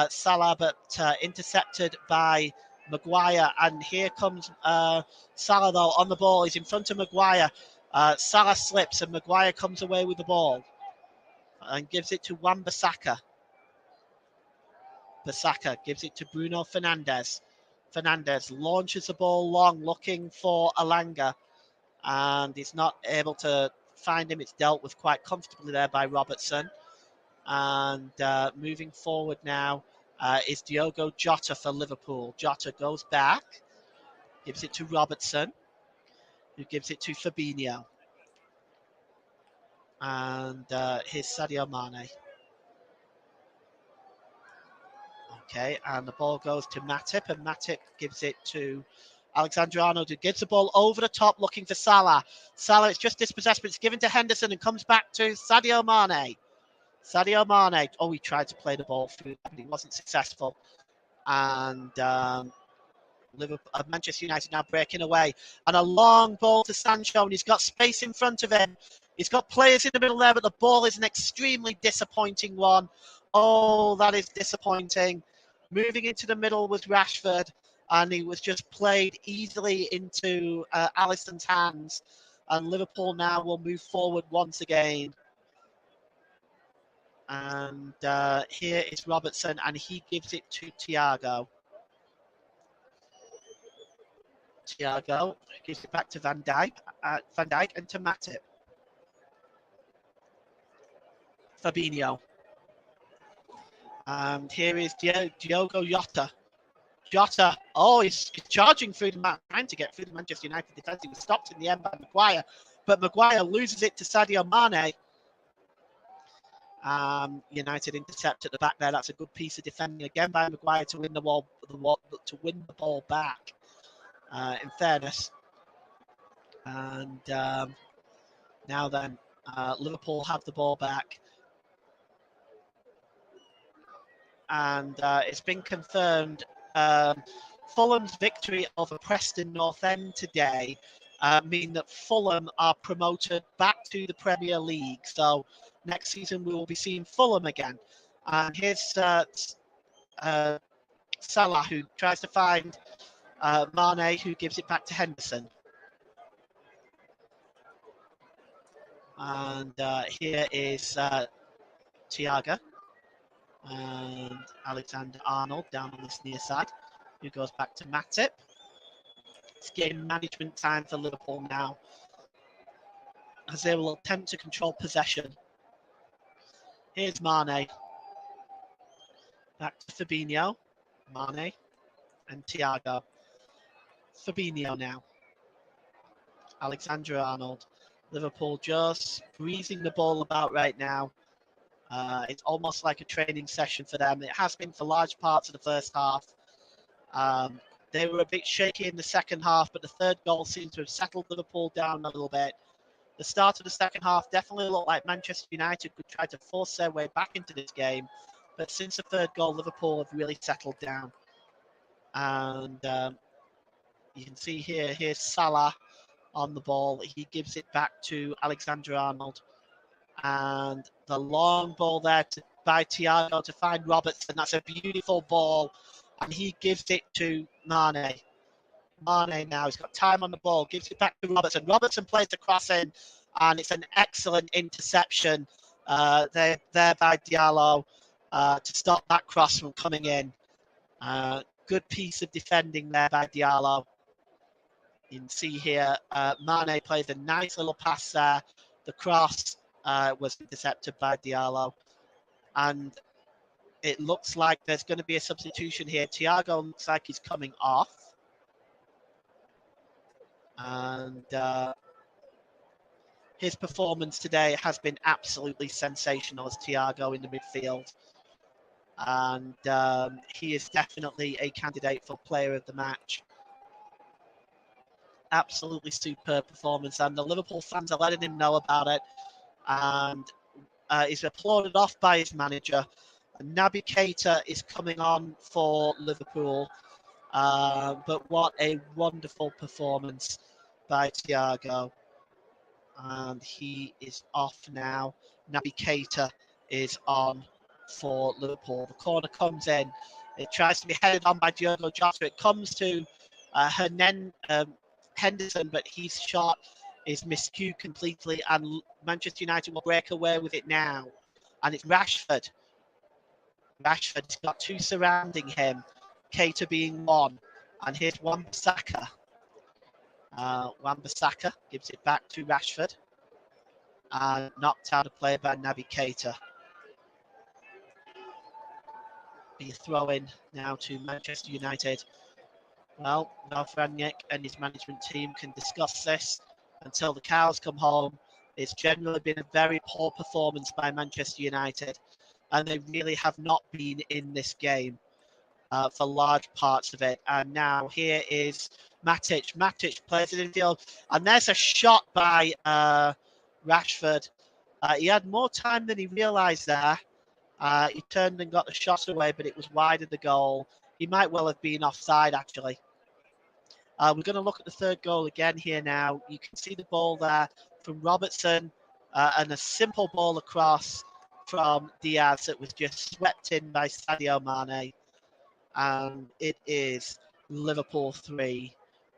Salah, but intercepted by Maguire. And here comes Salah, though, on the ball. He's in front of Maguire. Salah slips, and Maguire comes away with the ball and gives it to Wan-Bissaka. Bissaka gives it to Bruno Fernandes. Fernandes launches the ball long, looking for Alanga, and he's not able to find him. It's dealt with quite comfortably there by Robertson. And moving forward now is Diogo Jota for Liverpool. Jota goes back, gives it to Robertson, who gives it to Fabinho. And here's Sadio Mane. Okay, and the ball goes to Matip, and Matip gives it to Alexander-Arnold, who gives the ball over the top looking for Salah. Salah, it's just dispossessed, but it's given to Henderson and comes back to Sadio Mane. Sadio Mane, oh, he tried to play the ball through, but he wasn't successful. And Manchester United now breaking away. And a long ball to Sancho, and he's got space in front of him. He's got players in the middle there, but the ball is an extremely disappointing one. Oh, that is disappointing. Moving into the middle was Rashford, and he was just played easily into Alisson's hands. And Liverpool now will move forward once again. And here is Robertson, and he gives it to Thiago. Thiago gives it back to Van Dijk and to Matip. Fabinho. And here is Diogo Jota. Jota, oh, he's charging through trying to get through the Manchester United defence. He was stopped in the end by Maguire, but Maguire loses it to Sadio Mane. United intercept at the back there. That's a good piece of defending again by Maguire to win the ball back. In fairness, and now then, Liverpool have the ball back, and it's been confirmed. Fulham's victory over Preston North End today mean that Fulham are promoted back to the Premier League. So next season we will be seeing Fulham again. And here's Salah, who tries to find Mane, who gives it back to Henderson. And here is Thiago and Alexander-Arnold down on this near side, who goes back to Matip. It's game management time for Liverpool now, as they will attempt to control possession. Here's Mane. Back to Fabinho. Mane and Thiago. Fabinho now. Alexander-Arnold. Liverpool just breezing the ball about right now. It's almost like a training session for them. It has been for large parts of the first half. They were a bit shaky in the second half, but the third goal seems to have settled Liverpool down a little bit. The start of the second half definitely looked like Manchester United could try to force their way back into this game. But since the third goal, Liverpool have really settled down. And you can see here's Salah on the ball. He gives it back to Alexander-Arnold. And the long ball there by Thiago to find Robertson. That's a beautiful ball. And he gives it to Mane. Mane now, he's got time on the ball, gives it back to Robertson. Robertson plays the cross in, and it's an excellent interception there by Diallo to stop that cross from coming in. Good piece of defending there by Diallo. You can see here, Mane plays a nice little pass there. The cross was intercepted by Diallo. And it looks like there's going to be a substitution here. Thiago looks like he's coming off. And his performance today has been absolutely sensational as Thiago in the midfield. And he is definitely a candidate for player of the match. Absolutely superb performance, and the Liverpool fans are letting him know about it. And he's applauded off by his manager. Naby Keita is coming on for Liverpool. But what a wonderful performance by Thiago. and he is off now. Naby Keita is on for Liverpool. The corner comes in. It tries to be headed on by Diogo Jota. It comes to Henderson, but his shot is miscued completely, and Manchester United will break away with it now. And it's Rashford. Rashford's got two surrounding him, Keita being one. And here's Wan-Bissaka. Wan-Bissaka gives it back to Rashford. And knocked out of play by Naby Keita. Be a throw in now to Manchester United. Well, Ralph Rangnick and his management team can discuss this until the cows come home. It's generally been a very poor performance by Manchester United, and they really have not been in this game for large parts of it. And now here is Matic. Matic plays it in field, and there's a shot by Rashford. He had more time than he realised there. He turned and got the shot away, but it was wide of the goal. He might well have been offside, actually. We're going to look at the third goal again here now. You can see the ball there from Robertson and a simple ball across from Diaz that was just swept in by Sadio Mane. And it is Liverpool 3,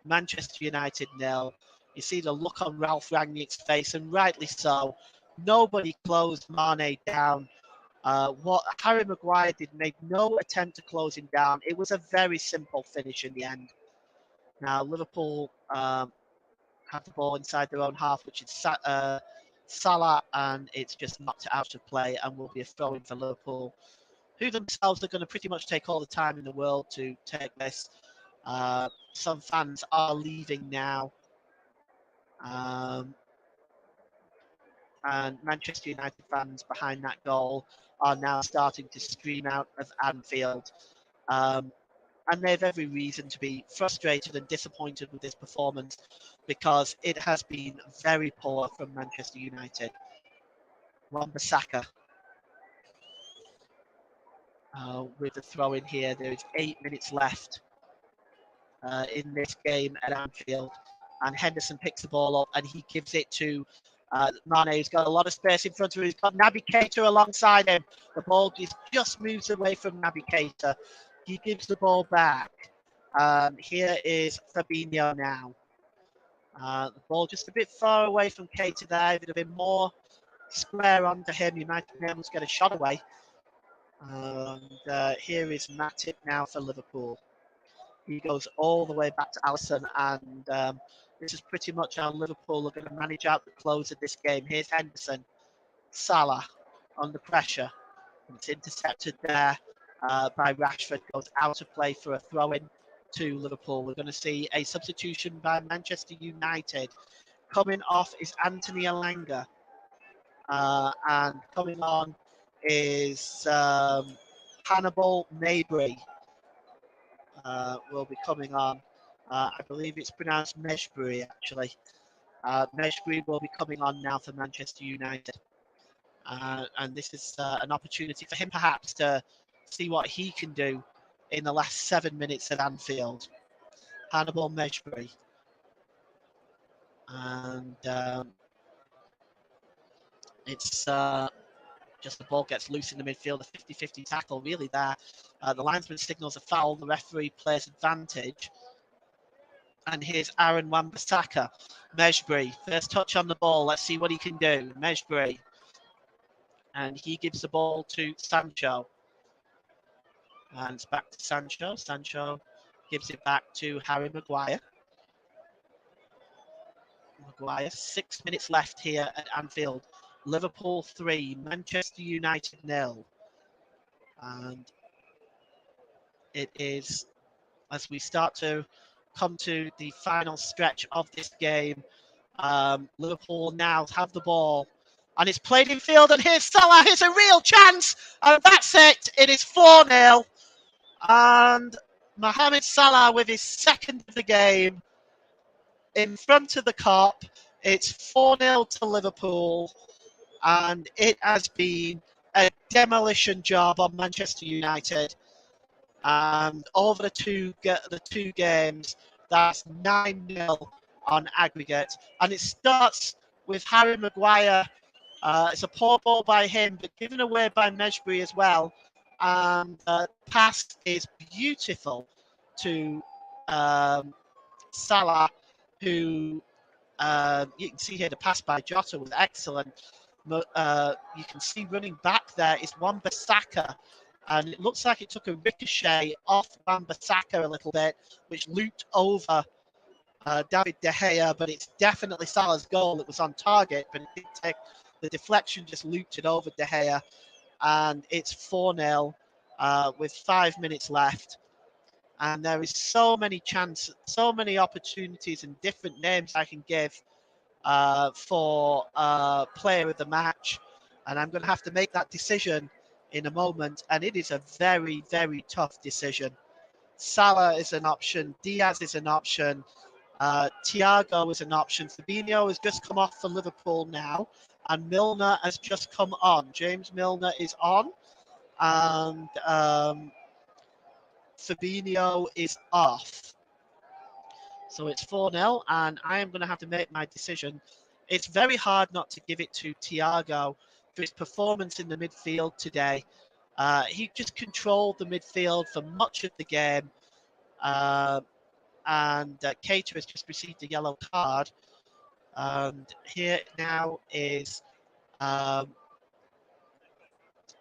Manchester United 0. You see the look on Ralph Rangnick's face, and rightly so. Nobody closed Mane down. What Harry Maguire did make no attempt to close him down. It was a very simple finish in the end. Now Liverpool have the ball inside their own half, which is Salah, and it's just knocked out of play and will be a throw-in for Liverpool, who themselves are going to pretty much take all the time in the world to take this. Some fans are leaving now. And Manchester United fans behind that goal are now starting to scream out of Anfield. And they have every reason to be frustrated and disappointed with this performance because it has been very poor from Manchester United. Wan-Bissaka with the throw in here. There is 8 minutes left in this game at Anfield. And Henderson picks the ball up and he gives it to Mane, who's got a lot of space in front of him. He's got Naby Keita alongside him. The ball just moves away from Naby Keita. He gives the ball back. Here is Fabinho now. The ball just a bit far away from Keita there. If it had been more square onto him, he might have been able to get a shot away. And here is Matip now for Liverpool. He goes all the way back to Alisson, and this is pretty much how Liverpool are going to manage out the close of this game. Here's Henderson. Salah under pressure. It's intercepted there by Rashford. Goes out of play for a throw-in to Liverpool. We're going to see a substitution by Manchester United. Coming off is Anthony Elanga. And coming on is Hannibal Mabry. Will be coming on. I believe it's pronounced Meshbury, actually. Meshbury will be coming on now for Manchester United. And this is an opportunity for him perhaps to see what he can do in the last 7 minutes at Anfield. Hannibal Meshbury. And it's just the ball gets loose in the midfield, a 50-50 tackle really there. The linesman signals a foul, the referee plays advantage. And here's Aaron Wan-Bissaka. Meshbury, first touch on the ball, let's see what he can do. Meshbury. And he gives the ball to Sancho. And it's back to Sancho. Sancho gives it back to Harry Maguire. Maguire, 6 minutes left here at Anfield. Liverpool 3, Manchester United 0. And it is, as we start to come to the final stretch of this game, Liverpool now have the ball. And it's played in field, and here's Salah, here's a real chance, and that's it. It is 4-0. And Mohamed Salah with his second of the game in front of the Kop. It's 4-0 to Liverpool, and it has been a demolition job on Manchester United. And over the two games, that's 9-0 on aggregate. And it starts with Harry Maguire. It's a poor ball by him, but given away by Mejbri as well. And pass is beautiful to Salah, who you can see here the pass by Jota was excellent. You can see running back there is Wan-Bissaka, and it looks like it took a ricochet off Wan-Bissaka a little bit, which looped over David De Gea, but it's definitely Salah's goal. It was on target, but it did take the deflection, just looped it over De Gea, and it's 4-0 with 5 minutes left. And there is so many chances, so many opportunities and different names I can give for player of the match. And I'm going to have to make that decision in a moment. And it is a very, very tough decision. Salah is an option. Diaz is an option. Thiago is an option. Fabinho has just come off for Liverpool now. And Milner has just come on. James Milner is on. And Fabinho is off. So it's 4-0, and I am going to have to make my decision. It's very hard not to give it to Thiago for his performance in the midfield today. He just controlled the midfield for much of the game. And Keita has just received a yellow card. And here now is,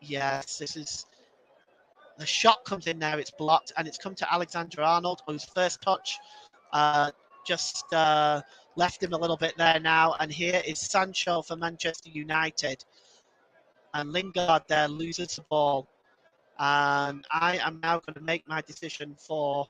yes, this is, the shot comes in now, it's blocked, and it's come to Alexander-Arnold, whose first touch just left him a little bit there now. And here is Sancho for Manchester United. And Lingard there loses the ball. And I am now going to make my decision for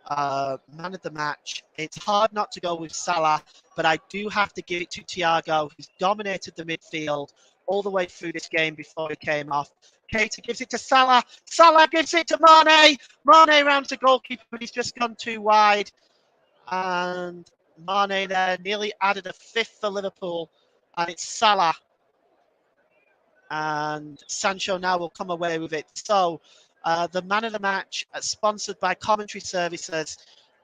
man of the match. It's hard not to go with Salah, but I do have to give it to Thiago, who's dominated the midfield all the way through this game before he came off. Keita gives it to Salah. Salah gives it to Mane. Mane rounds the goalkeeper, but he's just gone too wide. And Mane there nearly added a fifth for Liverpool. And it's Salah. And Sancho now will come away with it. So the man of the match, sponsored by Commentary Services,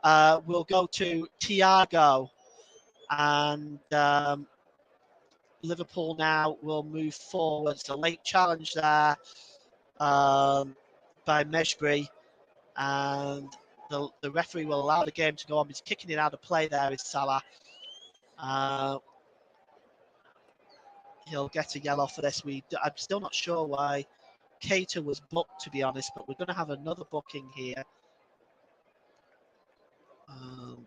will go to Thiago. And Liverpool now will move forward. A late challenge there by Mejbri. And the referee will allow the game to go on. He's kicking it out of play there is Salah. He'll get a yellow for this. I'm still not sure why Keita was booked, to be honest, but we're going to have another booking here. And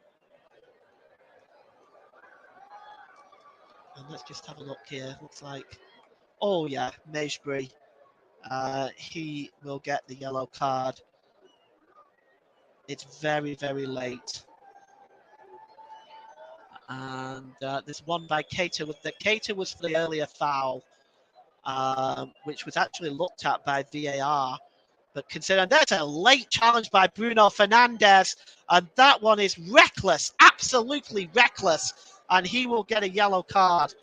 let's just have a look here. Looks like, oh yeah, Mejbri. He will get the yellow card. It's very, very late. And there's one by Keita. Keita was for the earlier foul, which was actually looked at by VAR. But considering that's a late challenge by Bruno Fernandes, and that one is reckless, absolutely reckless, and he will get a yellow card.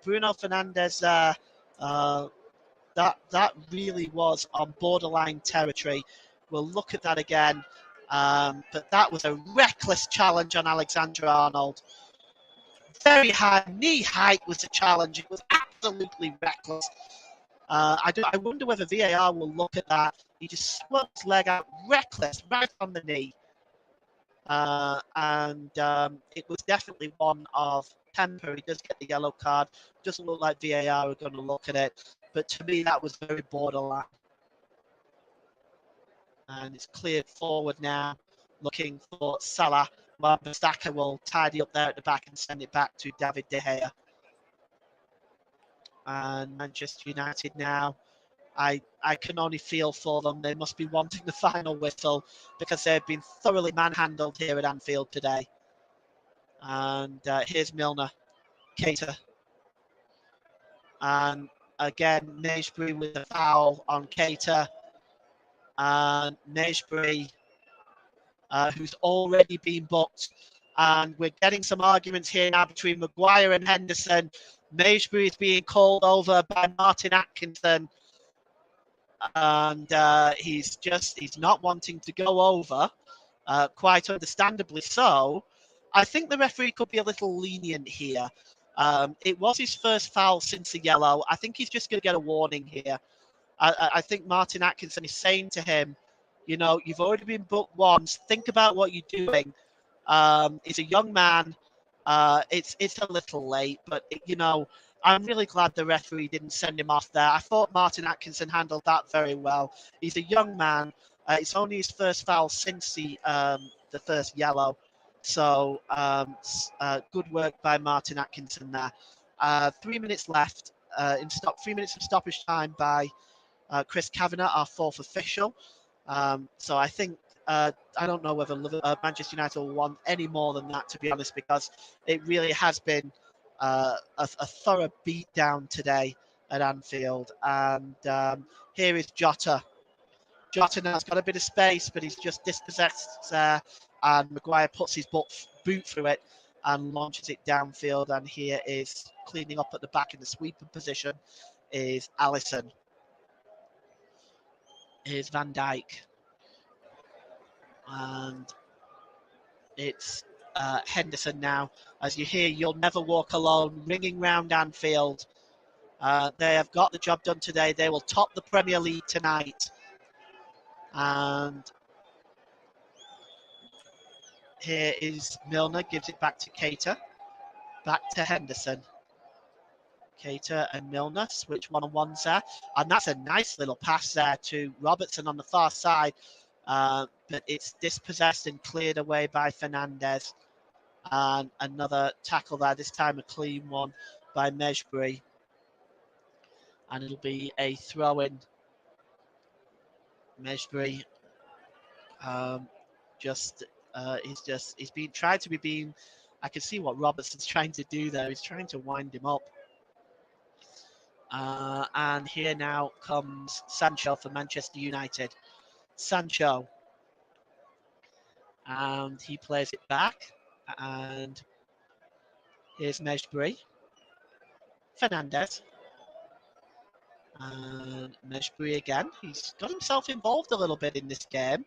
Bruno Fernandes, that really was on borderline territory. We'll look at that again. But that was a reckless challenge on Alexander-Arnold. Very high knee height was the challenge. It was absolutely reckless. I wonder whether VAR will look at that. He just swung his leg out, reckless, right on the knee. And it was definitely one of temper. He does get the yellow card. Doesn't look like VAR are going to look at it. But to me, that was very borderline. And it's cleared forward now, looking for Salah. Wan-Bissaka will tidy up there at the back and send it back to David De Gea. And Manchester United now, I can only feel for them. They must be wanting the final whistle because they've been thoroughly manhandled here at Anfield today. And here's Milner, Keita. And again, Mejbri with the foul on Keita. And Mejbri, who's already been booked. And we're getting some arguments here now between Maguire and Henderson. Mejbri is being called over by Martin Atkinson. And he's not wanting to go over, quite understandably so. I think the referee could be a little lenient here. It was his first foul since the yellow. I think he's just going to get a warning here. I think Martin Atkinson is saying to him, you've already been booked once. Think about what you're doing. He's a young man. It's a little late, but I'm really glad the referee didn't send him off there. I thought Martin Atkinson handled that very well. He's a young man. It's only his first foul since the first yellow. So good work by Martin Atkinson there. 3 minutes left. 3 minutes of stoppage time by Chris Kavanagh, our fourth official. So I think I don't know whether Manchester United will want any more than that, to be honest, because it really has been a thorough beatdown today at Anfield. And here is Jota. Jota now's got a bit of space, but he's just dispossessed there. And Maguire puts his boot through it and launches it downfield. And here is cleaning up at the back in the sweeper position is Alisson. Here's Van Dijk. And it's Henderson now. As you hear, You'll Never Walk Alone ringing round Anfield. They have got the job done today. They will top the Premier League tonight. And here is Milner, gives it back to Keita. Back to Henderson. Keita and Milner switch one-on-ones there. And that's a nice little pass there to Robertson on the far side. But it's dispossessed and cleared away by Fernandes. And another tackle there, this time a clean one by Mejbri. And it'll be a throw-in. Mejbri he's been tried to be being. I can see what Robertson's trying to do there. He's trying to wind him up. And here now comes Sancho for Manchester United. Sancho. And he plays it back. And here's Mejbri. Fernandes. And Mejbri again. He's got himself involved a little bit in this game.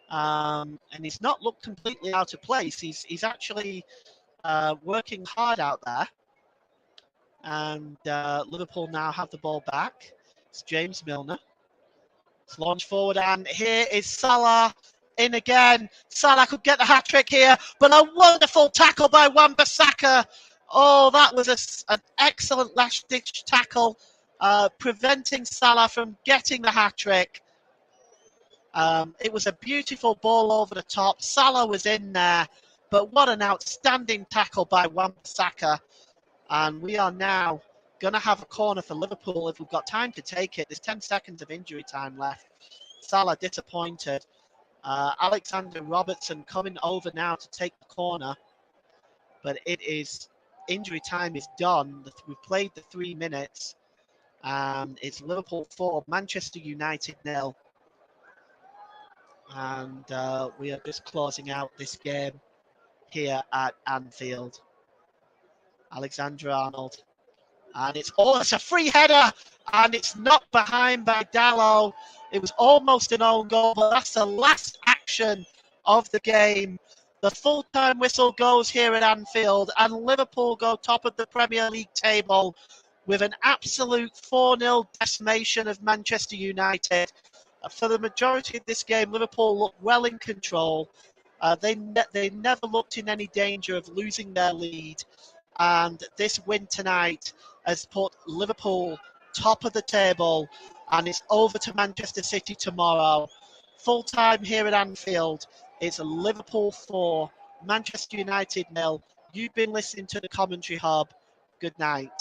And he's not looked completely out of place. He's actually working hard out there. And Liverpool now have the ball back. It's James Milner. It's launched forward, and here is Salah in again. Salah could get the hat-trick here, but a wonderful tackle by Wan-Bissaka. Oh, that was an excellent last-ditch tackle, preventing Salah from getting the hat-trick. It was a beautiful ball over the top. Salah was in there, but what an outstanding tackle by Wan-Bissaka. And we are now going to have a corner for Liverpool if we've got time to take it. There's 10 seconds of injury time left. Salah disappointed. Alexander Robertson coming over now to take the corner. But injury time is done. We've played the 3 minutes. It's Liverpool 4, Manchester United 0. And we are just closing out this game here at Anfield. Alexander-Arnold. And it's a free header. And it's knocked behind by Dalot. It was almost an own goal, but that's the last action of the game. The full-time whistle goes here at Anfield, and Liverpool go top of the Premier League table with an absolute 4-0 decimation of Manchester United. For the majority of this game, Liverpool looked well in control. They never looked in any danger of losing their lead. And this win tonight has put Liverpool top of the table, and it's over to Manchester City tomorrow. Full time here at Anfield. It's Liverpool 4, Manchester United 0. You've been listening to the Commentary Hub. Good night.